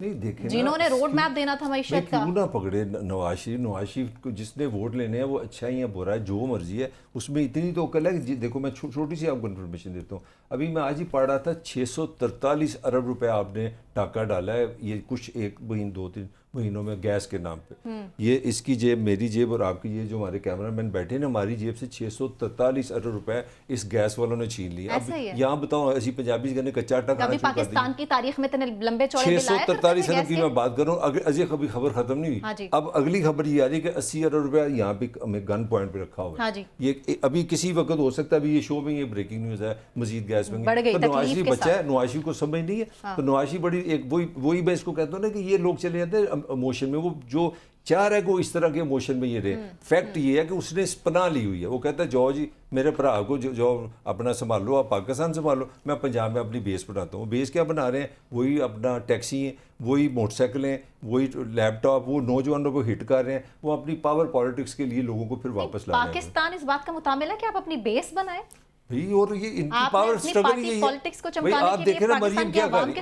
नहीं देखे जिन्होंने रोड मैप देना था मईशत का। क्यों ना पकड़े नवाज शरीफ को, जिसने वोट लेने हैं वो अच्छा ही है बुरा है, जो मर्जी है, उसमें इतनी तो अकल है कि देखो मैं छोटी सी आपको इन्फॉर्मेशन देता हूँ। अभी मैं आज ही पढ़ रहा था 643 अरब रुपए आपने टाका डाला है, ये कुछ 1-2-3 महीनों में गैस के नाम पे। ये इसकी जेब, मेरी जेब और आपकी ये जो हमारे कैमरामैन बैठे हैं, हमारी जेब से 643 अरब रुपए इस गैस वालों ने छीन लिया। अब यहाँ बताओ, ऐसी पंजाबी कहने कच्चा आटा खाना, पाकिस्तान की तारीख में इतने लंबे चौड़े बिल आया करते 44 अरब की मैं बात कर रहा हूँ, अजय कभी खबर खत्म नहीं हुई। अब अगली खबर ये आ रही है कि 80 अरब रुपया यहाँ पे गन पॉइंट पे रखा हुआ है। ये अभी किसी वक्त हो सकता है, अभी ये शो में ये ब्रेकिंग न्यूज़ है, मजीद गैस में तो नवाज शरीफ बच्चा है, नवाज शरीफ को समझ नहीं है। तो नवाज शरीफ बड़ी एक वही मैं इसको कहता हूँ ना कि ये लोग चले जाते हैं इमोशन में, वो जो चाह रहा है कि इस तरह के इमोशन में ये रहे। फैक्ट ये है कि उसने पनाह ली हुई है। वो कहता है जाओ जी मेरे भरा को जो अपना संभाल लो, आप पाकिस्तान संभाल लो, मैं पंजाब में अपनी बेस बनाता हूँ। बेस क्या बना रहे हैं? वही अपना टैक्सी हैं, वही मोटरसाइकिलें, वही लैपटॉप, वो नौजवानों को हिट कर रहे हैं, वो अपनी पावर पॉलिटिक्स के लिए लोगों को फिर वापस ला रहे हैं। पाकिस्तान इस बात का मुतामिल है कि आप अपनी बेस बनाए भाई, और ये इनकी पावर स्ट्रगल ही है भाई। आप देखें ना मरियम क्या कर रही,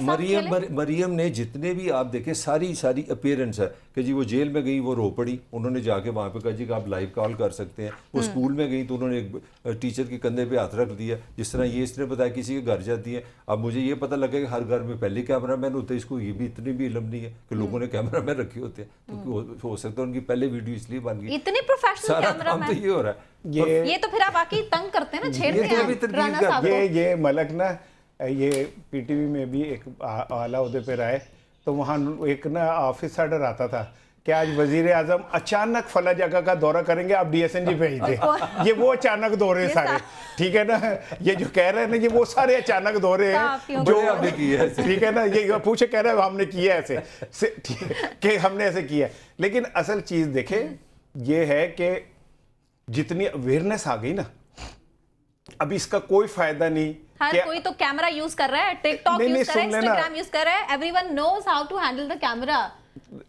मरियम ने जितने भी आप देखें सारी अपीयरेंस है कि जी वो जेल में गई, वो रो पड़ी, उन्होंने जाके वहाँ पे कहा जी कि आप लाइव कॉल कर सकते हैं। वो स्कूल में गई तो उन्होंने एक टीचर के कंधे पे हाथ रख दिया, जिस तरह ये इसने बताया किसी के घर जाती है। अब मुझे ये पता लगा कि हर घर में पहले कैमरा मैन होते हैं, इसको ये भी इतनी भी इल्म नहीं है कि लोगों ने कैमरा मैन रखे होते हैं, तो हो सकता है उनकी पहले वीडियो इसलिए बन गई। इतने प्रोफेशनल कैमरा मैन, तो ये हो रहा है। ये तो फिर आप आके तंग करते हैं ना, छेड़ते हैं। ये मलक ना, ये पीटीवी में भी एक आला उहदे पे रहा है, तो वहाँ एक ना ऑफिस ऑर्डर आता था कि आज वजीर आजम अचानक फला जगह का दौरा करेंगे, आप डीएसएनजी भेज दें। ये वो अचानक दौरे सारे, ठीक है ना, ये जो कह रहे हैं ना, ये वो सारे अचानक दौरे हैं जो हमने किए हैं, ठीक है ना। ये पूछे कह रहे हैं हमने किया ऐसे कि हमने ऐसे किया। लेकिन असल चीज देखे ये है कि जितनी अवेयरनेस आ गई ना, अब इसका कोई फायदा नहीं। हर कोई तो कैमरा यूज कर रहा है, टिकटॉक यूज कर रहा है, इंस्टाग्राम यूज कर रहा है, everyone knows how to handle the camera.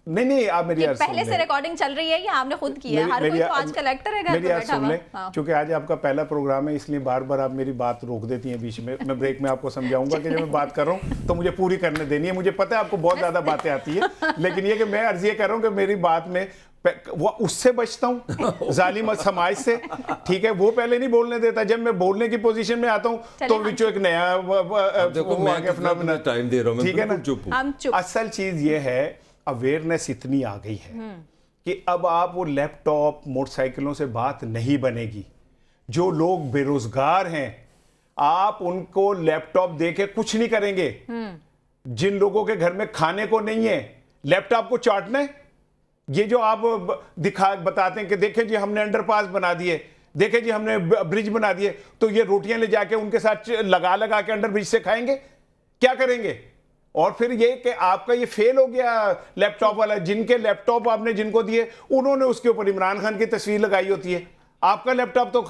नहीं आप मेरी यार पहले से रिकॉर्डिंग चल रही है, ये आपने खुद किया है, हर कोई तो आजकल एक्टर है घर पे बैठा हुआ। क्योंकि आज आपका पहला प्रोग्राम है, इसलिए बार बार आप मेरी बात रोक देती हैं बीच में। मैं ब्रेक में आपको समझाऊंगा कि जब मैं बात कर रहा हूँ तो मुझे पूरी करने देनी है। मुझे पता है आपको बहुत ज्यादा बातें आती है, लेकिन ये कि मैं अर्ज ये कर रहा हूँ कि मेरी बात में वो उससे बचता हूँ जालिम समाज से, ठीक है। वो पहले नहीं बोलने देता, जब मैं बोलने की पोजीशन में आता हूँ तो विचो एक नया टाइम दे रहा हूँ, ठीक है ना। असल चीज ये है अवेयरनेस इतनी आ गई है कि अब आप वो लैपटॉप मोटरसाइकिलों से बात नहीं बनेगी। जो लोग बेरोजगार हैं आप उनको लैपटॉप देके कुछ नहीं करेंगे। जिन लोगों के घर में खाने को नहीं है लैपटॉप को चाटने, ये जो आप बताते हैं कि देखें जी हमने अंडरपास बना दिए, देखें जी हमने ब्रिज बना दिए, तो ये रोटियां ले जाके उनके साथ लगा के अंडर ब्रिज से खाएंगे, क्या करेंगे? और फिर ये कि आपका ये फेल हो गया लैपटॉप वाला, जिनके लैपटॉप आपने जिनको दिए उन्होंने उसके ऊपर इमरान खान की तस्वीर लगाई होती है, आपका लैपटॉप तो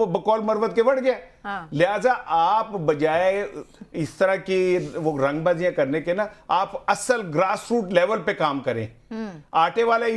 बकौल मरवत के बढ़ गया। हाँ। लिहाजा आप बजाय इस तरह की वो रंगबाजियां करने के ना, आप असल ग्रास रूट लेवल पे काम करें। आटे वाला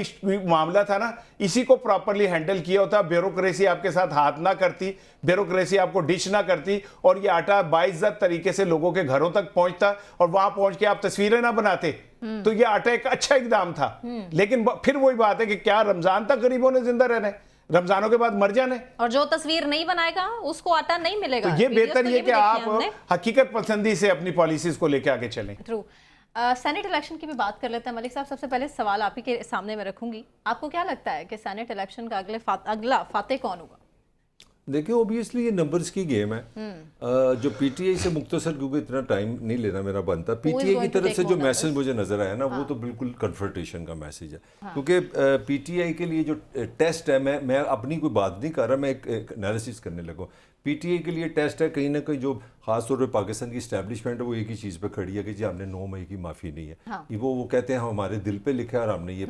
मामला था ना, इसी को प्रॉपरली हैंडल किया होता, ब्यूरोक्रेसी आपके साथ हाथ ना करती, ब्यूरोक्रेसी आपको डिश ना करती और ये आटा बाइज्जत तरीके से लोगों के घरों तक पहुंचता और वहां पहुंच के आप तस्वीरें ना बनाते, तो ये आटा एक अच्छा इकदाम था। लेकिन फिर वही बात है कि क्या रमजान तक गरीबों ने जिंदा रहना है, रमजानों के बाद मर जाने, और जो तस्वीर नहीं बनाएगा उसको आटा नहीं मिलेगा। तो ये बेहतर ये कि आप हकीकत पसंदी से अपनी पॉलिसीज को लेकर आगे चलें। ट्रू। सेनेट इलेक्शन की भी बात कर लेते हैं मलिक साहब। सबसे पहले सवाल आप ही के सामने में रखूंगी, आपको क्या लगता है कि सेनेट इलेक्शन का अगला फातेह कौन होगा? देखिए ऑब्वियसली ये नंबर्स की गेम है। जो पीटीआई से मुख्तसर, क्योंकि इतना टाइम नहीं लेना मेरा बनता, पीटीआई की तरफ से जो मैसेज मुझे नजर आया ना, वो तो बिल्कुल कन्फ्रंटेशन का मैसेज है। क्योंकि पीटीआई के लिए जो टेस्ट है, मैं अपनी कोई बात नहीं कर रहा, मैं एक एनालिसिस करने लगा। पीटीआई के लिए टेस्ट है कहीं ना कहीं, जो खासतौर पर पाकिस्तान की इस्टेब्लिशमेंट है वो एक ही चीज़ पे खड़ी है कि जी हमने 9 मई की माफ़ी नहीं है। हाँ। वो कहते हैं हमारे दिल पे लिखा है और हमने ये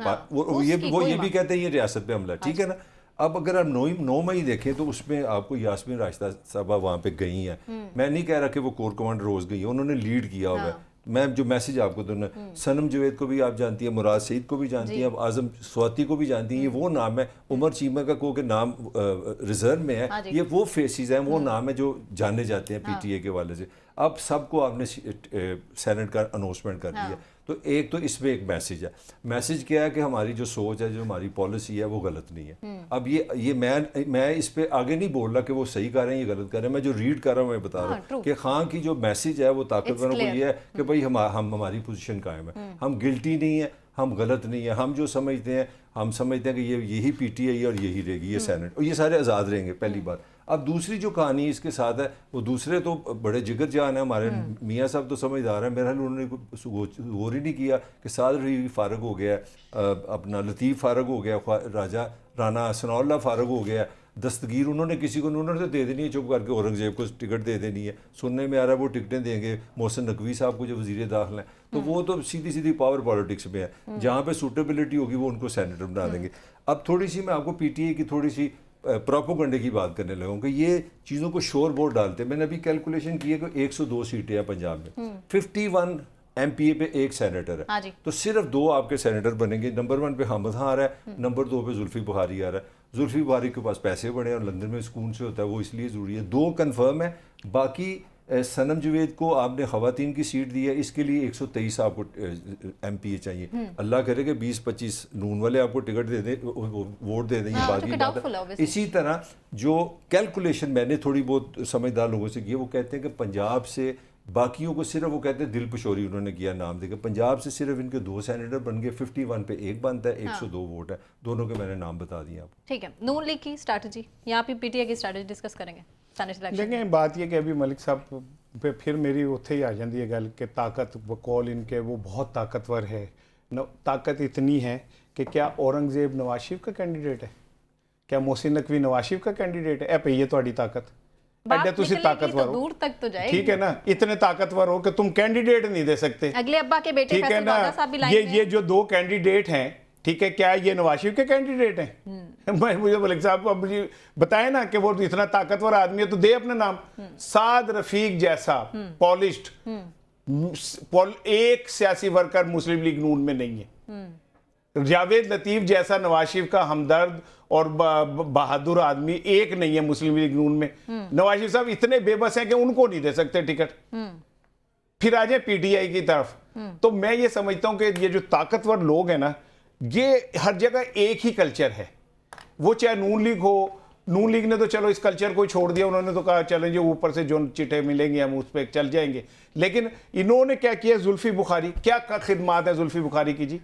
वो ये भी कहते हैं ये रियासत पे हमला, ठीक है ना। अब अगर हम 9 मई देखें तो उसमें आपको यास्मीन राशिदा साहबा वहाँ पे गई हैं। मैं नहीं कह रहा कि वो कोर कमांडर रोज़ गई है, उन्होंने लीड किया हुआ है। मैं जो मैसेज आपको दूँ, सनम जवेद को भी आप जानती हैं, मुराद सईद को भी जानती हैं, अब आजम स्वाति को भी जानती हैं। ये वो नाम है, उमर चीमा का को के नाम रिजर्व में है, ये वो फेसिस हैं, वो नाम है जो जाने जाते हैं पीटीए के वाले से। अब सबको आपने सेनेट का अनाउंसमेंट कर दिया, तो एक तो इसमें एक मैसेज है। मैसेज क्या है कि हमारी जो सोच है, जो हमारी पॉलिसी है, वो गलत नहीं है। अब ये मैं इस पे आगे नहीं बोल रहा कि वो सही कर रहे हैं, ये गलत कर रहे हैं। मैं जो रीड कर रहा हूँ मैं बता रहा हूँ कि खान की जो मैसेज है वो ताकतवरों को ये है कि भाई हम हमारी पोजीशन कायम है, हम गिल्टी नहीं है, हम गलत नहीं है। हम जो समझते हैं, हम समझते हैं कि ये यही PTI और यही रहेगी, ये सेनेट, और ये सारे आज़ाद रहेंगे, पहली बात। अब दूसरी जो कहानी इसके साथ है, वो दूसरे तो बड़े जिगर जान है हमारे, मियाँ साहब तो समझदार हैं, मेरा उन्होंने गौर ही नहीं किया कि साद रफ़ीक फ़ारग हो गया, अपना लतीफ़ फ़ारग हो गया, राजा राना सनाउल्लाह फ़ारग हो गया, दस्तगीर उन्होंने किसी को, उन्होंने तो दे देनी है चुप करके, औरंगजेब को टिकट दे देनी है। सुनने में आ रहा है वो टिकटें देंगे मोहसिन नकवी साहब को जो वज़ीर दाखिला हैं, तो वो तो सीधी सीधी पावर पॉलिटिक्स में है। जहाँ पे सूटेबिलिटी होगी वो उनको सेनेटर बना देंगे। अब थोड़ी सी मैं आपको PTI की थोड़ी सी प्रोपोगंडे की बात करने लगा कि ये चीज़ों को शोर बोर्ड डालते हैं। मैंने अभी कैलकुलेशन की है कि 102 सीटें हैं पंजाब में, 51 MPA पे एक सेनेटर है, तो सिर्फ 2 आपके सेनेटर बनेंगे। नंबर 1 पे हामिद खान आ रहा है, नंबर 2 पे जुल्फी बुखारी आ रहा है। जुल्फी बुखारी के पास पैसे बड़े और लंदन में सुकून से होता है, वो इसलिए ज़रूरी है। 2 कन्फर्म है। बाकी सनम जवेद को आपने ख़वातीन की सीट दी है, इसके लिए 123 आपको MPA चाहिए। अल्लाह करे कि 20-25 नून वाले आपको टिकट दे दें, वोट दे दें, ये बात की बात है। इसी तरह जो कैलकुलेशन मैंने थोड़ी बहुत समझदार लोगों से की है, वो कहते हैं कि पंजाब से बाकियों को सिर्फ, वो कहते हैं दिल पशोरी उन्होंने किया नाम देकर, पंजाब से सिर्फ इनके 2 सेनेटर बन गए, 51 पे एक बनता है, 102 वोट है। दोनों के मैंने नाम बता दिए आपको। ठीक है, नून लीग की स्ट्रैटेजी, यहाँ पे PTI की स्ट्रैटेजी डिस्कस करेंगे। लेकिन बात यह कि अभी मलिक साहब पे फिर मेरी उत्थे ही आ जाती है गल कि ताकत बकौल इनके वो बहुत ताकतवर है। ताकत इतनी है कि क्या औरंगजेब नवाज शरीफ का कैंडिडेट है? क्या मोहसिन नकवी नवाज शरीफ का कैंडिडेट है? ए पे ये थोड़ी ताकत एडे तुसी ताकतवर हो, दूर तक तो जाएगी। ठीक है ना, इतने ताकतवर हो कि तुम कैंडिडेट नहीं दे सकते। अगले अब्बा के बेटे, ठीक है ना, ये जो 2 कैंडिडेट हैं, ठीक है, क्या ये नवाज शरीफ के कैंडिडेट हैं? मुझे मलिक साहब को मुझे बताए ना कि वो इतना ताकतवर आदमी है तो दे अपना नाम। साद रफीक जैसा पॉलिश्ड एक सियासी वर्कर मुस्लिम लीग नून में नहीं है। जावेद लतीफ जैसा नवाज शरीफ का हमदर्द और बहादुर आदमी एक नहीं है मुस्लिम लीग नून में। नवाज शरीफ साहब इतने बेबस हैं कि उनको नहीं दे सकते टिकट। फिर आ जाए PTI की तरफ, तो मैं ये समझता हूं कि ये जो ताकतवर लोग हैं ना, ये हर जगह एक ही कल्चर है। वो चाहे नून लीग हो, नून लीग ने तो चलो इस कल्चर को छोड़ दिया, उन्होंने तो कहा चलें जो ऊपर से जो चिट्ठे मिलेंगे हम उस पर चल जाएंगे। लेकिन इन्होंने क्या किया? जुल्फी बुखारी, क्या खिदमात है जुल्फी बुखारी की जी,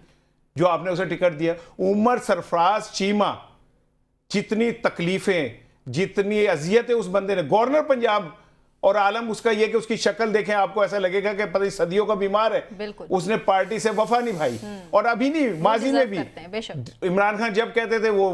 जो आपने उसे टिकट दिया। उमर सरफराज चीमा, जितनी तकलीफें, जितनी अजियतें उस बंदे ने, गवर्नर पंजाब, और आलम उसका यह कि उसकी शक्ल देखें आपको ऐसा लगेगा कि पता नहीं सदियों का बीमार है। उसने पार्टी से वफा निभाई, और अभी नहीं, माजी में भी। इमरान खान जब कहते थे वो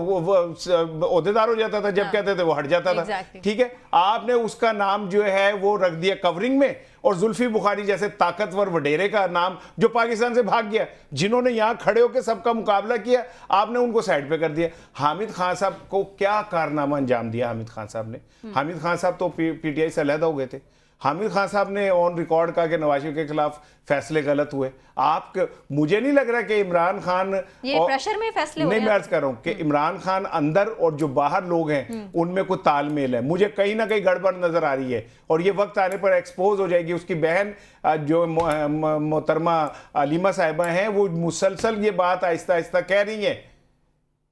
ओहदेदार हो जाता था, जब कहते थे वो हट जाता था। ठीक है, आपने उसका नाम जो है वो रख दिया कवरिंग में, और जुल्फी बुखारी जैसे ताकतवर वडेरे का नाम जो पाकिस्तान से भाग गया, जिन्होंने यहां खड़े होकर सबका मुकाबला किया, आपने उनको साइड पे कर दिया। हामिद खान साहब को क्या कारनामा अंजाम दिया हामिद खान साहब ने? हामिद खान साहब तो PTI से अलहदा हो गए थे। हामिद खान साहब ने ऑन रिकॉर्ड कहा कि नवाज शरीफ के खिलाफ फैसले गलत हुए। मुझे नहीं लग रहा कि इमरान खान ये प्रेशर में फैसले नहीं, मैं अर्ज कर रहा हूं कि इमरान खान अंदर और जो बाहर लोग हैं उनमें कोई तालमेल है। मुझे कहीं ना कहीं गड़बड़ नजर आ रही है, और ये वक्त आने पर एक्सपोज हो जाएगी। उसकी बहन जो मोहतरमा अलीमा साहिबा हैं, वो मुसलसल ये बात आहिस्ता आहिस्ता कह रही हैं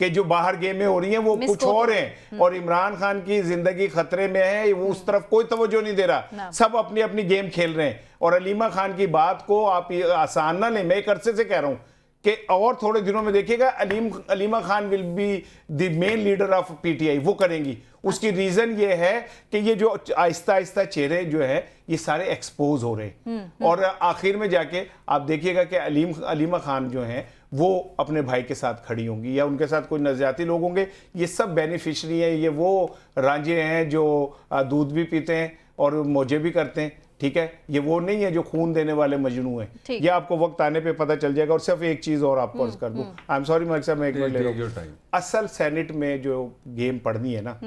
कि जो बाहर गेमें हो रही हैं वो कुछ और हैं, और इमरान खान की जिंदगी खतरे में है, वो उस तरफ कोई तवज्जो नहीं दे रहा, सब अपनी अपनी गेम खेल रहे हैं। और अलीमा खान की बात को आप आसान ना लें, मैं एक अरसे से कह रहा हूं कि और थोड़े दिनों में देखिएगा Aleema Khan will be the main leader of PTI, वो करेंगी। उसकी रीजन ये है कि ये जो आहिस्ता आहिस्ता चेहरे जो है ये सारे एक्सपोज हो रहे हैं, और आखिर में जाके आप देखिएगा कि अलीमा खान जो हैं वो अपने भाई के साथ खड़ी होंगी, या उनके साथ कोई नज़रियाती लोग होंगे। ये सब बेनिफिशरी हैं, ये वो रांझे हैं जो दूध भी पीते हैं और मौजे भी करते हैं। ठीक है, ये वो नहीं है जो खून देने वाले मजनू हैं। ये आपको वक्त आने पे पता चल जाएगा। और सिर्फ एक चीज़ और आपको अर्ज कर दूं, आई एम सॉरी मलिक साहब, मैं एक मिनट ले रहा हूं। असल सेनेट में जो गेम पढ़नी है ना,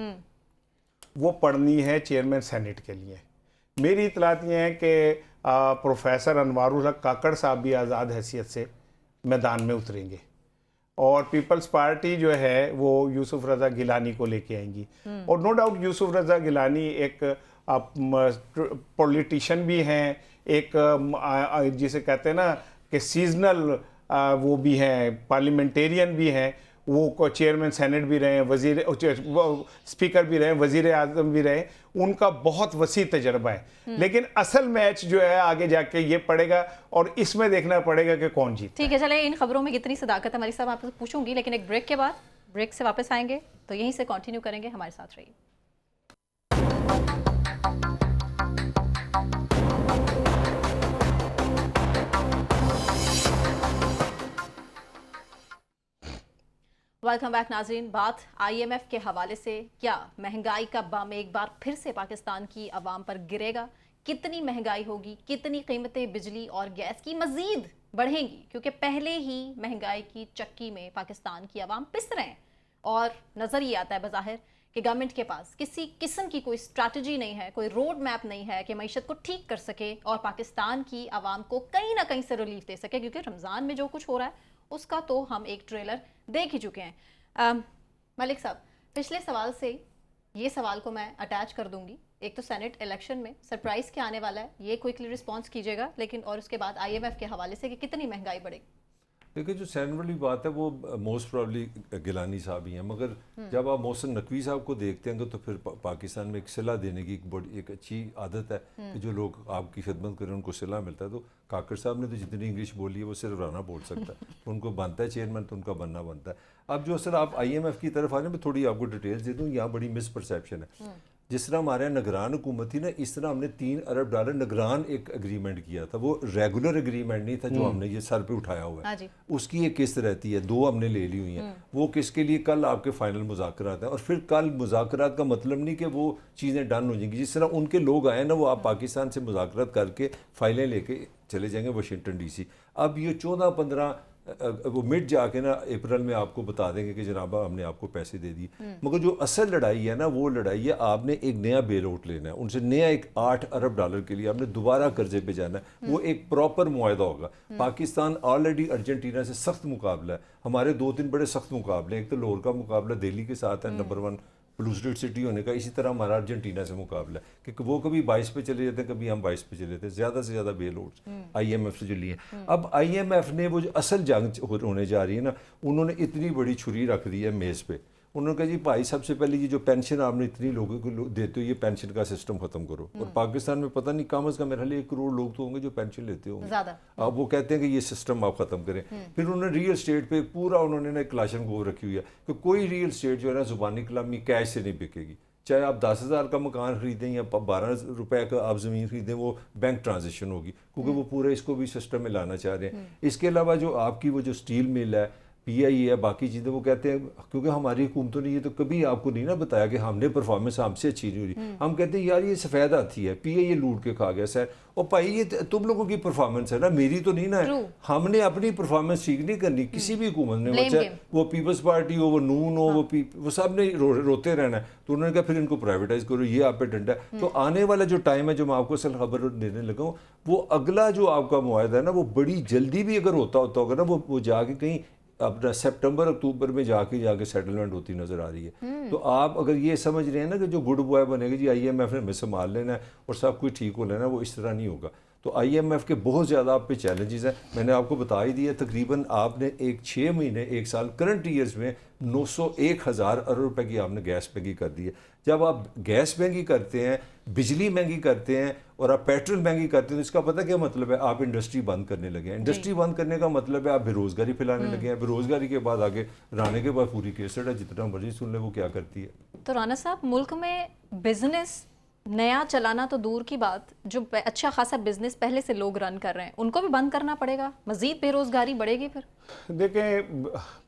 वो पढ़नी है चेयरमैन सेनेट के लिए। मेरी इतलात ये है कि प्रोफेसर अनवारुल हक काकड़ साहब भी आज़ाद हैसियत से मैदान में उतरेंगे, और पीपल्स पार्टी जो है वो यूसुफ रज़ा गिलानी को लेके आएंगी। और नो डाउट यूसुफ रज़ा गिलानी एक पॉलिटिशियन भी हैं, एक जिसे कहते हैं ना कि सीजनल वो भी हैं, पार्लियामेंटेरियन भी हैं। वो चेयरमैन सेनेट भी रहे, वजीर स्पीकर भी रहे, वजीर आजम भी रहे, उनका बहुत वसी तजर्बा है। लेकिन असल मैच जो है आगे जाके ये पड़ेगा और इसमें देखना पड़ेगा कि कौन जीत। ठीक है, चले इन खबरों में कितनी सदाकत है मलिक साहब आपसे पूछूंगी, लेकिन एक ब्रेक के बाद, ब्रेक से वापस आएंगे तो यहीं से कंटिन्यू करेंगे। हमारे साथ रहिए। वेलकम बैक नाजरीन। बात IMF के हवाले से, क्या महंगाई का बम एक बार फिर से पाकिस्तान की आवाम पर गिरेगा? कितनी महंगाई होगी? कितनी कीमतें बिजली और गैस की मजीद बढ़ेंगी? क्योंकि पहले ही महंगाई की चक्की में पाकिस्तान की आवाम पिस रहे हैं और नज़र ये आता है बज़ाहिर कि गवर्नमेंट के पास किसी किस्म की कोई स्ट्रैटेजी नहीं है, कोई रोड मैप नहीं है कि मईशत को ठीक कर सके और पाकिस्तान की आवाम को कहीं ना कहीं से रिलीफ दे सके। क्योंकि रमज़ान में जो कुछ हो रहा है उसका तो हम एक ट्रेलर देख ही चुके हैं। मलिक साहब, पिछले सवाल से ये सवाल को मैं अटैच कर दूंगी। एक तो सेनेट इलेक्शन में सरप्राइज क्या आने वाला है, ये क्विकली रिस्पॉन्स कीजिएगा, लेकिन और उसके बाद IMF के हवाले से कि कितनी महंगाई बढ़ेगी। देखिए, जो सैन वाली बात है वो मोस्ट प्रॉब्ली गिलानी साहब ही हैं, मगर जब आप मोहसिन नकवी साहब को देखते हैं तो फिर पाकिस्तान में एक सिला देने की एक अच्छी आदत है कि जो लोग आपकी खिदमत करें उनको सिला मिलता है। तो काकर साहब ने तो जितनी इंग्लिश बोली है वो सिर्फ राना बोल सकता है, उनको बनता है चेयरमैन, तो उनका बनना बनता है। अब जो असल आप IMF की तरफ आ रहे हैं, मैं थोड़ी आपको डिटेल्स दे दूँ। यहाँ बड़ी मिसपरसेप्शन है। जिस तरह हमारे यहाँ निगरान हुकूमत थी ना, इस तरह हमने $3 अरब निगरान एक एग्रीमेंट किया था। वो रेगुलर एग्रीमेंट नहीं था जो हमने ये सर पे उठाया हुआ है। उसकी एक किस्त रहती है, 2 हमने ले ली हुई हैं। वो किस्त के लिए कल आपके फाइनल मुज़ाकरात हैं, और फिर कल मुज़ाकरात का मतलब नहीं कि वो चीज़ें डन हो जाएंगी। जिस तरह उनके लोग आए ना, वो आप पाकिस्तान से मुज़ाकरात करके फाइलें लेके चले जाएंगे वाशिंगटन DC। अब ये 14-15 वो मिड जाके ना अप्रैल में आपको बता देंगे कि जनाब हमने आपको पैसे दे दिए। मगर जो असल लड़ाई है ना, वो लड़ाई है आपने एक नया बेल आउट लेना है उनसे, नया एक $8 अरब के लिए आपने दोबारा कर्जे पे जाना है। वो एक प्रॉपर मुआहदा होगा। पाकिस्तान ऑलरेडी अर्जेंटीना से सख्त मुकाबला है, हमारे 2-3 बड़े सख्त मुकाबले हैं। एक तो लाहौर का मुकाबला दिल्ली के साथ है, नंबर 1 प्लूस्टेड सिटी होने का। इसी तरह हमारा अर्जेंटीना से मुकाबला है कि वो कभी 22 पे चले जाते हैं, कभी हम 22 पे चले जाते हैं। ज़्यादा से ज़्यादा बेल आउट IMF से जो लिए। अब IMF ने वो जो असल जंग होने जा रही है ना, उन्होंने इतनी बड़ी छुरी रख दी है मेज़ पे। उन्होंने कहा जी भाई, सबसे पहले ये जो पेंशन आपने इतनी लोगों को देते हो, ये पेंशन का सिस्टम खत्म करो। और पाकिस्तान में पता नहीं कम अज़ कम मेरे 1 करोड़ लोग तो होंगे जो पेंशन लेते होंगे। अब वो कहते हैं कि ये सिस्टम आप ख़त्म करें। फिर उन्होंने रियल स्टेट पे पूरा उन्होंने ना क्लाशन गो रखी हुई है कि कोई रियल स्टेट जो है ना ज़ुबानी कलामी कैश से नहीं बिकेगी। चाहे आप 10,000 का मकान खरीदें या 12 रुपए का आप ज़मीन खरीदें, वो बैंक ट्रांजेक्शन होगी, क्योंकि वो पूरे इसको भी सिस्टम में लाना चाह रहे हैं। इसके अलावा जो आपकी वो जो स्टील मिल है, PIE है, बाकी चीज़ें, वो कहते हैं क्योंकि हमारी हुकूमतों ने ये तो कभी आपको नहीं ना बताया कि हमने परफॉर्मेंस हमसे अच्छी नहीं हो रही। हम कहते हैं यार ये सफ़ेद हाथी है, PIE लूट के खा गया सर। और भाई ये तुम लोगों की परफॉर्मेंस है ना, मेरी तो नहीं ना है। हमने अपनी परफॉर्मेंस ठीक नहीं करनी, किसी भी हुकूमत ने, वो पीपल्स पार्टी हो, वो नून हो, वो सब ने रोते रहना है। तो उन्होंने कहा फिर इनको प्राइवेटाइज करो, ये आप पे डंडा। तो आने वाला जो टाइम है, जो मैं आपको असल खबर देने लगा हूँ, वो अगला जो आपका मुआहदा है ना, वो बड़ी जल्दी भी अगर होता होगा ना, वो जाके कहीं अपना सितंबर अक्टूबर में जाके सेटलमेंट होती नजर आ रही है। तो आप अगर ये समझ रहे हैं ना कि जो गुड बॉय बनेगा जी IMF ने हमें संभाल लेना है और सब कुछ ठीक हो लेना है, वो इस तरह नहीं होगा। तो IMF के बहुत ज़्यादा आप पे चैलेंजेस हैं। मैंने आपको बता ही दिया, तकरीबन आपने 6 महीने 1 साल करंट ईयर्स में 901,000 अरब रुपए की आपने गैस महंगी कर दी है। जब आप गैस महंगी करते हैं, बिजली महंगी करते हैं और आप पेट्रोल महंगी करते हैं, तो इसका पता क्या मतलब है? आप इंडस्ट्री बंद करने लगे हैं। इंडस्ट्री बंद करने का मतलब है आप बेरोजगारी फैलाने लगे हैं। बेरोजगारी के बाद आगे राणे के बाद पूरी केसट है, जितना मर्जी सुन ले वो क्या करती है। तो राना साहब, मुल्क में बिजनेस नया चलाना तो दूर की बात, जो अच्छा खासा बिजनेस पहले से लोग रन कर रहे हैं उनको भी बंद करना पड़ेगा, मजीद बेरोजगारी बढ़ेगी। फिर देखें,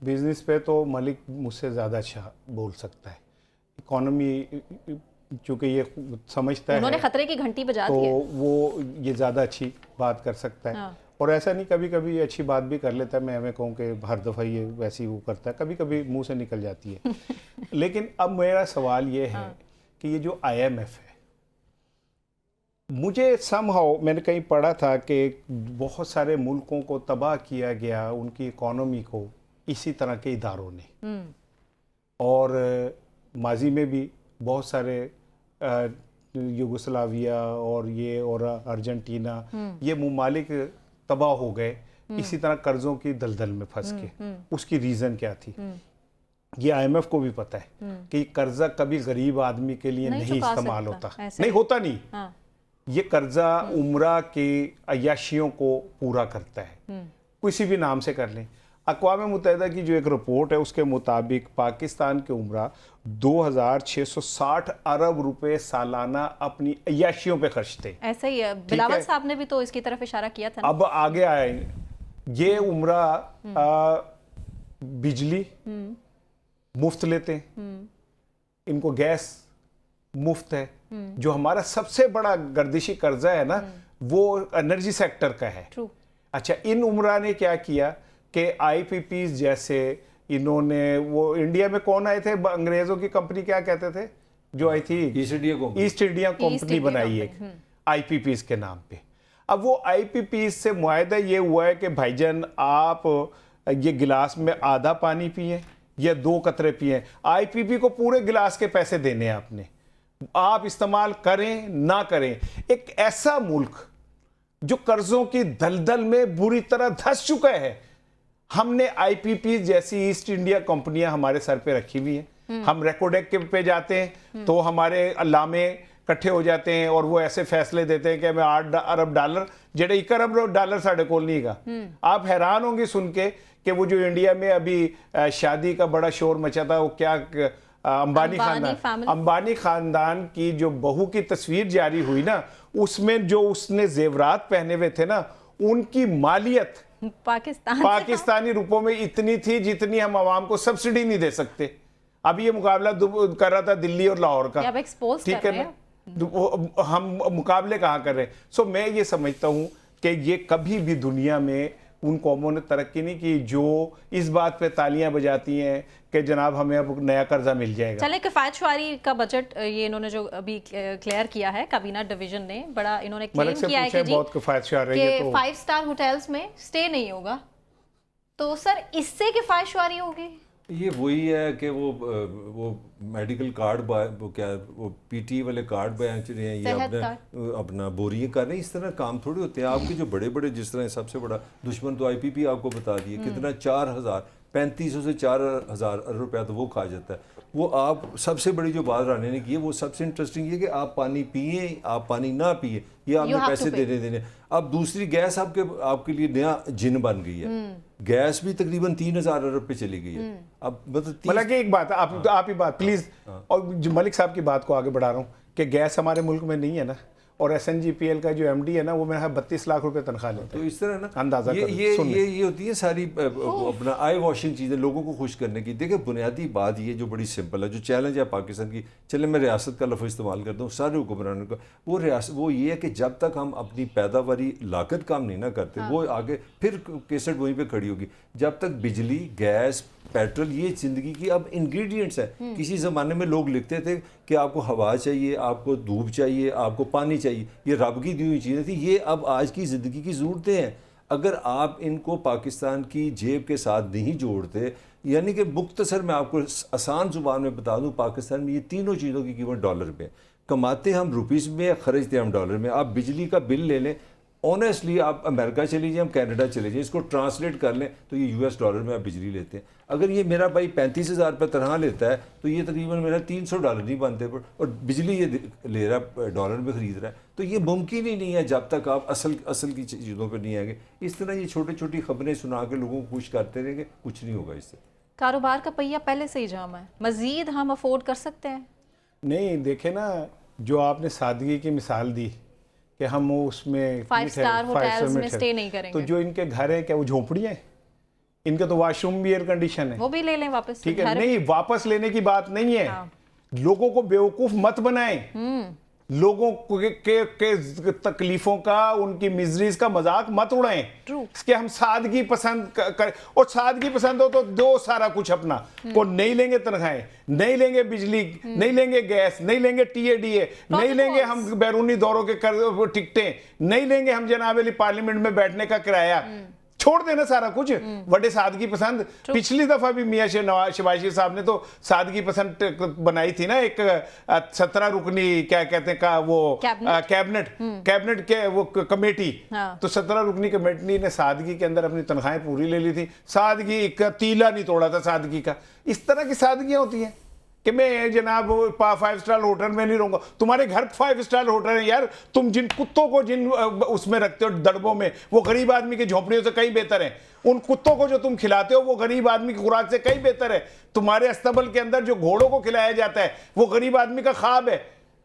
बिजनेस पे तो मलिक मुझसे ज़्यादा अच्छा बोल सकता है। इकोनॉमी चूँकि ये समझता है, उन्होंने खतरे की घंटी बजा दी है, तो वो ये ज़्यादा अच्छी बात कर सकता है। और ऐसा नहीं, कभी कभी अच्छी बात भी कर लेता है। मैं हमें कहूँ कि हर दफ़ा ये वैसी वो करता है, कभी कभी मुंह से निकल जाती है। लेकिन अब मेरा सवाल ये है कि ये जो IMF है, मुझे समहाउ मैंने कहीं पढ़ा था कि बहुत सारे मुल्कों को तबाह किया गया, उनकी इकोनॉमी को, इसी तरह के इदारों ने। और माजी में भी बहुत सारे यूगोस्लाविया और अर्जेंटीना, ये ममालिक तबाह हो गए इसी तरह कर्ज़ों की दलदल में फंस के। उसकी रीज़न क्या थी? ये IMF को भी पता है कि कर्जा कभी गरीब आदमी के लिए नहीं इस्तेमाल होता, नहीं होता नहीं। हाँ। ये कर्जा उम्रा के अय्याशियों को पूरा करता है, किसी भी नाम से कर लें। अक़वाम मुत्तहिदा की जो एक रिपोर्ट है उसके मुताबिक पाकिस्तान के उम्रा 2660 अरब रुपए सालाना अपनी अय्याशियों पे खर्चते। ऐसा ही है, बिलावल साहब ने भी तो इसकी तरफ इशारा किया था ना? अब आगे आए, ये उम्रा बिजली मुफ्त लेते हैं, इनको गैस मुफ्त है। जो हमारा सबसे बड़ा गर्दिशी कर्जा है ना वो एनर्जी सेक्टर का है। अच्छा, इन उम्रा ने क्या किया कि IPPs जैसे इन्होंने, वो इंडिया में कौन आए थे, अंग्रेजों की कंपनी क्या कहते थे जो आई थी, ईस्ट इंडिया कंपनी बनाई है IPPs के नाम पे। अब वो IPPs से मुआहदा ये हुआ है कि भाईजान आप ये गिलास में आधा पानी पिए या 2 कतरे पिए, IPP को पूरे गिलास के पैसे देने हैं आपने, आप इस्तेमाल करें ना करें। एक ऐसा मुल्क जो कर्जों की दलदल में बुरी तरह धंस चुका है, हमने IPP जैसी ईस्ट इंडिया कंपनियां हमारे सर पे रखी हुई हैं। हम रेकोडेक के पे जाते हैं तो हमारे अल्लामे इकट्ठे हो जाते हैं और वो ऐसे फैसले देते हैं कि हमें 8 अरब डॉलर, जेडे 1 अरब डॉलर साढ़े कोल नहीं का। आप हैरान होंगे सुन के कि वो जो इंडिया में अभी शादी का बड़ा शोर मचा था, वो क्या अंबानी खानदान की जो बहू की तस्वीर जारी हुई ना, उसमें जो उसने जेवरात पहने हुए थे ना, उनकी मालियत पाकिस्तानी रुपयों में इतनी थी जितनी हम आवाम को सब्सिडी नहीं दे सकते। अब ये मुकाबला कर रहा था दिल्ली और लाहौर का, ठीक है ना, हम मुकाबले कहाँ कर रहे हैं। सो मैं ये समझता हूँ कि ये कभी भी दुनिया में उन कौमों ने तरक्की नहीं की जो इस बात पे तालियां बजाती हैं कि जनाब हमें अब नया कर्जा मिल जाएगा। चले, किफायत शुमारी का बजट ये इन्होंने जो अभी क्लियर किया है काबीना डिवीजन ने, बड़ा इन्होंने क्लेम किया है कि जी बहुत किफायत शुमारी है कि 5 स्टार होटल्स में स्टे नहीं होगा। तो सर इससे किफायत शुमारी होगी? ये वही है कि वो मेडिकल कार्ड वो PT वाले कार्ड बेच रहे हैं, ये अपना बोरियां कर रहे हैं। इस तरह काम थोड़ी होते हैं। आपके जो बड़े बड़े, जिस तरह सबसे बड़ा दुश्मन तो IPP आपको बता दिए कितना, 3500 से 4000 रुपया तो वो खा जाता है। वो आप सबसे बड़ी जो बात रानी ने की है वो सबसे इंटरेस्टिंग ये कि आप पानी पिए, आप पानी ना पिए, ये आपने पैसे देने। अब दूसरी गैस आपके लिए नया जिन बन गई है। गैस भी तकरीबन 3000 अरब पे चली गई है। अब मतलब एक बात आप ही बात प्लीज, और मलिक साहब की बात को आगे बढ़ा रहा हूँ कि गैस हमारे मुल्क में नहीं है ना, और SNGPL का जो MD है ना वो मेरा 32 लाख रुपए तनख्वाह लेता है। तो इस तरह ना अंदाजा ये होती है सारी अपना आई वॉशिंग चीज़ें लोगों को खुश करने की। देखिए बुनियादी बात ये जो बड़ी सिंपल है, जो चैलेंज है पाकिस्तान की, चले मैं रियासत का लफ्ज़ इस्तेमाल करता हूँ, सारे हुक्मरानों का वो ये है कि जब तक हम अपनी पैदावारी लागत काम नहीं ना करते, वो आगे फिर केसट वहीं पर खड़ी होगी। जब तक बिजली, गैस, पेट्रोल ये ज़िंदगी की अब इंग्रेडिएंट्स हैं। किसी ज़माने में लोग लिखते थे कि आपको हवा चाहिए, आपको धूप चाहिए, आपको पानी चाहिए, ये रब की दी हुई चीज़ें थी। ये अब आज की ज़िंदगी की ज़रूरतें हैं। अगर आप इनको पाकिस्तान की जेब के साथ नहीं जोड़ते, यानी कि मुख्तसर मैं आपको आसान ज़ुबान में बता दूँ, पाकिस्तान में ये तीनों चीज़ों की कीमत डॉलर में, कमाते हम रुपीज़ में, खर्चते हम डॉलर में। आप बिजली का बिल ले लें, ऑनेस्टली आप अमेरिका चली जाए, हम कनाडा चले जाएँ, इसको ट्रांसलेट कर लें तो ये US डॉलर में आप बिजली लेते हैं। अगर ये मेरा भाई 35,000 रुपये तनख्वाह लेता है तो ये तकरीबन मेरा 300 डॉलर नहीं बनते, और बिजली ये ले रहा है, डॉलर में ख़रीद रहा है। तो ये मुमकिन ही नहीं है जब तक आप असल की चीज़ों पर नहीं आएंगे। इस तरह ये छोटी छोटी खबरें सुना के लोगों को खुश करते रहेंगे, कुछ नहीं होगा इससे। कारोबार का पहिया पहले से ही जाम है, मज़ीद हम अफोर्ड कर सकते हैं? नहीं, देखे ना जो आपने सादगी की मिसाल दी कि हम उसमें 5 स्टार होटल्स में स्टे नहीं करेंगे, तो जो इनके घर है क्या वो झोंपड़ियाँ हैं? इनके तो वॉशरूम भी एयर कंडीशन है, वो भी ले लें वापस। ठीक है, नहीं वापस लेने की बात नहीं है। लोगों को बेवकूफ मत बनाएं, लोगों के तकलीफों का, उनकी मिजरीज का मजाक मत उड़ाएं। इसके हम सादगी पसंद करें, और सादगी पसंद हो तो दो सारा कुछ अपना को, नहीं लेंगे तनख्वाहें, नहीं लेंगे बिजली, नहीं लेंगे गैस, नहीं लेंगे TADA, नहीं लेंगे हम बैरूनी दौरों के टिकटें, नहीं लेंगे हम जनाब अली पार्लियामेंट में बैठने का किराया, छोड़ देना सारा कुछ, बड़े सादगी पसंद। पिछली दफा भी मियां शबाशी साहब ने तो सादगी पसंद बनाई थी ना, एक 17 रुकनी क्या कहते हैं का वो कैबिनेट के वो कमेटी। तो 17 रुकनी कमेटी ने सादगी के अंदर अपनी तनख्वाहें पूरी ले ली थी, सादगी का तीला नहीं तोड़ा था सादगी का। इस तरह की सादगियां होती हैं कि मैं जनाब 5 स्टार होटल में नहीं रहूंगा। तुम्हारे घर 5 स्टार होटल है यार, तुम जिन कुत्तों को जिन उसमें रखते हो दड़बों में, वो गरीब आदमी की झोपड़ियों से कहीं बेहतर है। उन कुत्तों को जो तुम खिलाते हो वो गरीब आदमी की खुराक से कहीं बेहतर है। तुम्हारे अस्तबल के अंदर जो घोड़ों को खिलाया जाता है वो गरीब आदमी का ख्वाब है।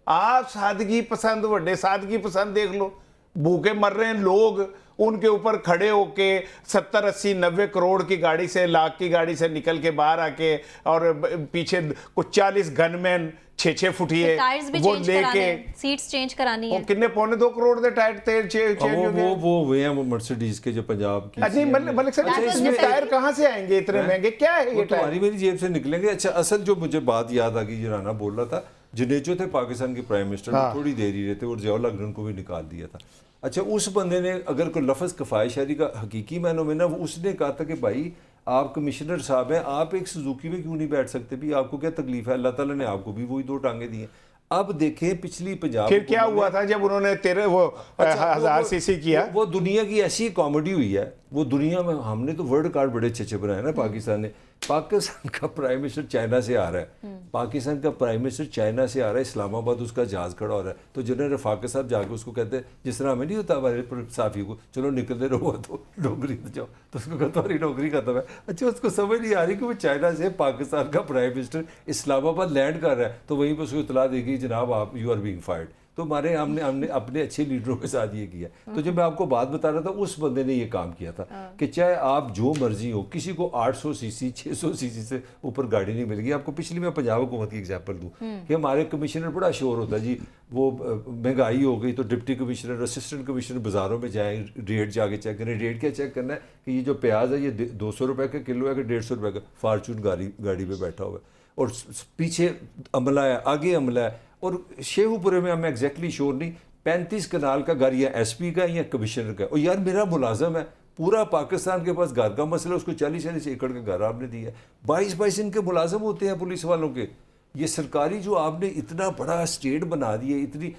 आप सादगी पसंद, बड़े सादगी पसंद देख लो, भूखे मर रहे हैं लोग, उनके ऊपर खड़े होके 70, 80, 90 करोड़ की गाड़ी से, लाख की गाड़ी से निकल के बाहर आके, और पीछे कुछ 40 गनमैन 6-6 फुटिए वो लेके, सीट्स चेंज करानी है। कितने 2.25 करोड़ दे टायर तेल चेंज हो गए। वो वे हैं वो मर्सिडीज के जो पंजाब की। अच्छा मलिक साहब, इसमें टायर कहां से आएंगे इतने महंगे, क्या है ये? तुम्हारी मेरी जेब से निकलेंगे। अच्छा, असल जो मुझे बात याद आ गई, राना बोल रहा था, जुनेजो थे पाकिस्तान के प्राइम मिनिस्टर, थोड़ी देर ही रहते और ज़ियाउल हक ने उनको भी निकाल दिया था। अच्छा, उस बंदे ने अगर कोई लफ्ज़ कफ़ायत शायरी का हकीकी मायनों में ना, उसने कहा था कि भाई आप कमिश्नर साहब हैं, आप एक सुजुकी में क्यों नहीं बैठ सकते भी, आपको क्या तकलीफ है? अल्लाह ताला ने आपको भी वही 2 टांगे दी हैं। अब देखें पिछली पंजाब फिर क्या हुआ था जब उन्होंने 1000 सीसी किया? वो दुनिया की ऐसी कॉमेडी हुई है, वो दुनिया में हमने तो वर्ल्ड कार्ड बड़े अच्छे बनाए ना पाकिस्तान ने। पाकिस्तान का प्राइम मिनिस्टर चाइना से आ रहा है, पाकिस्तान का प्राइम मिनिस्टर चाइना से आ रहा है, इस्लामाबाद उसका जहाज खड़ा हो रहा है, तो जनरल रफाक साहब जाके उसको कहते हैं, जिस तरह हमें नहीं होता हमारे साफी को, चलो निकलते रहो तो नौकरी तो जाओ, तो उसको कहता तुम्हारी नौकरी खत्म है। अच्छा, उसको समझ नहीं आ रही कि वो चाइना से पाकिस्तान का प्राइम मिनिस्टर इस्लामाबाद लैंड कर रहा है, तो वहीं पर उसको इतला देगी जनाब आप यू आर बीइंग फायर्ड। तो हमारे हमने अपने अच्छे लीडरों के साथ ये किया। तो जब मैं आपको बात बता रहा था, उस बंदे ने ये काम किया था कि चाहे आप जो मर्जी हो, किसी को 800 सीसी 600 सीसी से ऊपर गाड़ी नहीं मिलेगी। आपको पिछली मैं पंजाब हुकूमत की एग्जांपल दूं कि हमारे कमिश्नर बड़ा शोर होता है जी, वो महंगाई हो गई तो डिप्टी कमिश्नर, असिस्टेंट कमिश्नर बाज़ारों में जाएँ, रेट जाके चेक करें। रेट क्या चेक करना है कि ये जो प्याज है ये 200 रुपये का किलो है कि 150 रुपये का, फार्चून गाड़ी पर बैठा हुआ है और पीछे अमला है, आगे अमला है, और शेखुपुरे में हमें एग्जैक्टली श्योर नहीं 35 कनाल का घर या एसपी का या कमिश्नर का। और यार मेरा मुलाजम है, पूरा पाकिस्तान के पास घर का मसला, उसको 40-40 एकड़ का घर आपने दिया है, 22 इनके मुलाजम होते हैं पुलिस वालों के। ये सरकारी जो आपने इतना बड़ा स्टेट बना दिया, इतनी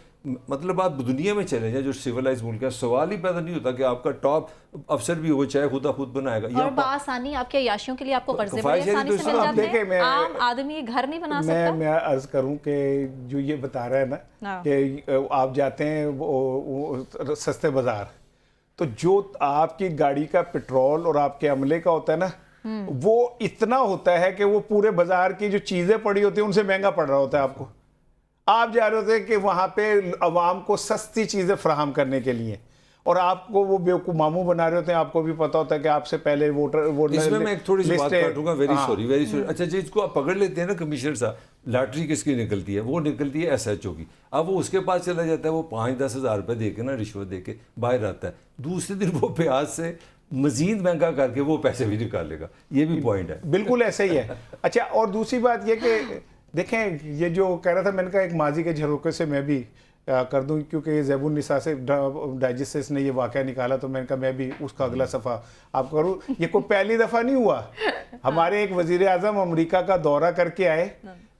मतलब आप दुनिया में चले जाए जो सिविलाइज मुल्क है, सवाल ही पैदा नहीं होता कि आपका टॉप अफसर भी हो, चाहे खुद बनाएगा। और बासानी आपके याशियों के लिए आपको कर्जे बड़े आसानी से मिल जाते हैं, आम आदमी घर नहीं बना सकता। मैं अर्ज करूं कि जो ये बता रहा है ना कि आप जाते हैं वो सस्ते बाजार, तो जो आपकी गाड़ी का पेट्रोल और आपके अमले का होता है ना, वो इतना होता है कि वो पूरे बाजार की जो चीजें पड़ी होती है उनसे महंगा पड़ रहा होता है आपको। आप जा रहे होते हैं कि वहां पे अवाम को सस्ती चीजें फराहम करने के लिए, और आपको वो बेवकूफ मामू बना रहे होते हैं। आपको भी पता होता है कि आपसे पहले वोटर इसमें मैं एक थोड़ी सी बात काटूंगा, वेरी सॉरी। अच्छा जी, इसको आप पकड़ लेते हैं ना कमिश्नर साहब, लॉटरी किसकी निकलती है? वो निकलती है SHO की। अब वो उसके पास चला जाता है, वो 5-10 हज़ार रुपये दे के ना, रिश्वत दे के बाहर आता है, दूसरे दिन वो प्याज से मजीद महंगा करके वो पैसे भी निकालेगा। ये भी पॉइंट है, बिल्कुल ऐसे ही है। अच्छा, और दूसरी बात ये कि देखें, ये जो कह रहा था, मैंने कहा एक माजी के झरोके से मैं भी कर दूं, क्योंकि ज़ैबुन निसा से डाइजेस्ट से इसने ये वाक़या निकाला, तो मैंने कहा मैं भी उसका अगला सफ़ा आप करूं। ये कोई पहली दफ़ा नहीं हुआ। हमारे एक वज़ीर आज़म अमेरिका का दौरा करके आए,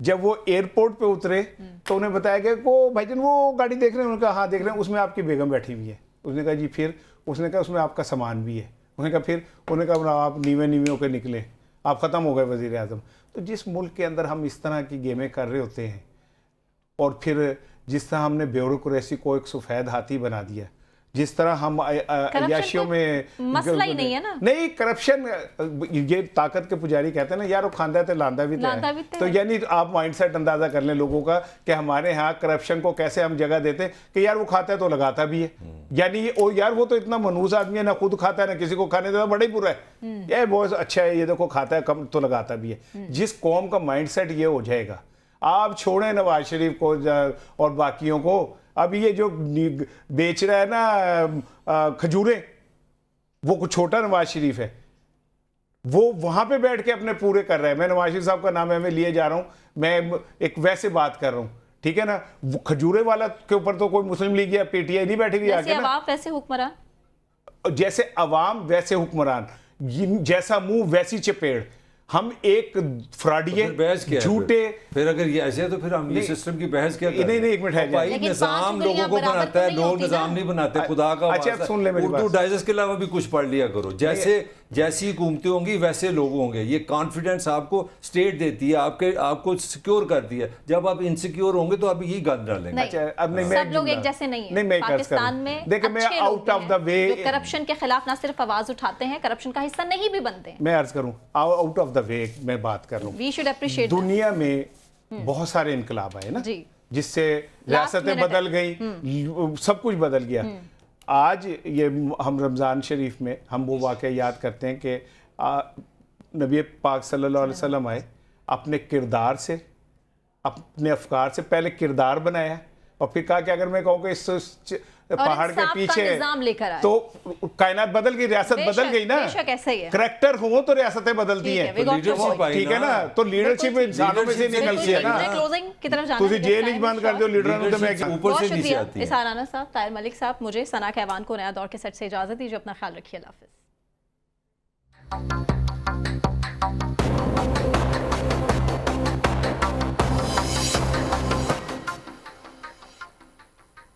जब वो एयरपोर्ट पे उतरे तो उन्हें बताया गया कि भाईजान वो गाड़ी देख रहे हैं? उन्होंने कहा हाँ देख रहे हैं, उसमें आपकी बेगम बैठी हुई है। उसने कहा जी फिर? उसने कहा उसमें आपका सामान भी है। उन्होंने कहा फिर? उन्होंने कहा आप नीवे होकर निकले, आप ख़त्म हो गए वज़ीर आज़म। तो जिस मुल्क के अंदर हम इस तरह की गेमें कर रहे होते हैं, और फिर जिस तरह हमने ब्यूरोक्रेसी को एक सफ़ेद हाथी बना दिया, जिस तरह हम अयाशियों में मसला ही नहीं है ना। नहीं, करप्शन, ये ताकत के पुजारी कहते हैं ना यार, वो खांदा थे लांदा भी थे। तो यानी आप माइंडसेट अंदाजा कर लें लोगों का कि हमारे यहाँ करप्शन को कैसे हम जगह देते हैं कि यार वो खाता है तो लगाता भी है। यानी यार वो तो इतना मनूस आदमी है, ना खुद खाता है ना किसी को खाने देता, बड़ा ही बुरा है। यार बहुत अच्छा है, ये देखो खाता है कम तो लगाता भी है। जिस कौम का माइंडसेट ये हो जाएगा, आप छोड़ें नवाज शरीफ को और बाकियों को, अब ये जो बेच रहा है ना खजूरें, वो कुछ छोटा नवाज शरीफ है, वो वहां पे बैठ के अपने पूरे कर रहा है। मैं नवाज शरीफ साहब का नाम मैं लिए जा रहा हूं, मैं एक वैसे बात कर रहा हूं, ठीक है ना। वो खजूरे वाला के ऊपर तो कोई मुस्लिम लीग या PTI नहीं बैठी हुई आके ना। वैसे हुक्मरान जैसे अवाम वैसे हुक्मरान, जैसा मुंह वैसी चपेड़। हम एक फ्रॉडिये, झूठे। फिर अगर ये ऐसे है तो फिर हम ये सिस्टम की बहस क्या करें? नहीं, एक मिनट है। भाई निजाम लोगों को बनाता है, लोग निजाम नहीं बनाते। खुदा का अच्छा, सुन ले मेरी बात। उर्दू डाइजेस्ट के अलावा भी कुछ पढ़ लिया करो। जैसी हुकूमतें होंगी वैसे लोग होंगे। ये कॉन्फिडेंस आपको स्टेट देती है, आपको सिक्योर करती है। जब आप इनसिक्योर होंगे तो आप यही गंद डालेंगे। अब सब लोग एक जैसे नहीं है। पाकिस्तान में देखिए, मैं out of the way, corruption के खिलाफ ना सिर्फ आवाज उठाते हैं, करप्शन का हिस्सा नहीं भी बनते हैं। मैं अर्ज करूं, आउट ऑफ द वे मैं बात कर रहा हूं। We should appreciate. दुनिया में बहुत सारे इनकलाब आए ना, जिससे रियासतें बदल गई, सब कुछ बदल गया। आज ये हम रमज़ान शरीफ में हम वो वाक़या याद करते हैं कि नबी पाक सल्लल्लाहु अलैहि वसल्लम आए, अपने किरदार से, अपने अफकार से पहले किरदार बनाया और फिर कहा कि अगर मैं कहूँ कि इस पहाड़ के पीछे तो कायनात बदल गई, रियासत बदल गई ना। करैक्टर हो तो रियासतें बदलती हैं, ठीक है ना। तो लीडरशिप इंसानों में से निकलती है ना। तुझे जेल ही बंद कर दो लीडर, तो मैं ऊपर से नीचे आती है। इसार राना साहब, ताहिर मलिक साहब, मुझे सना कहवान को नया दौर के सेट से इजाजत दीजिए। अपना ख्याल रखिए। अल्लाह हाफिज़।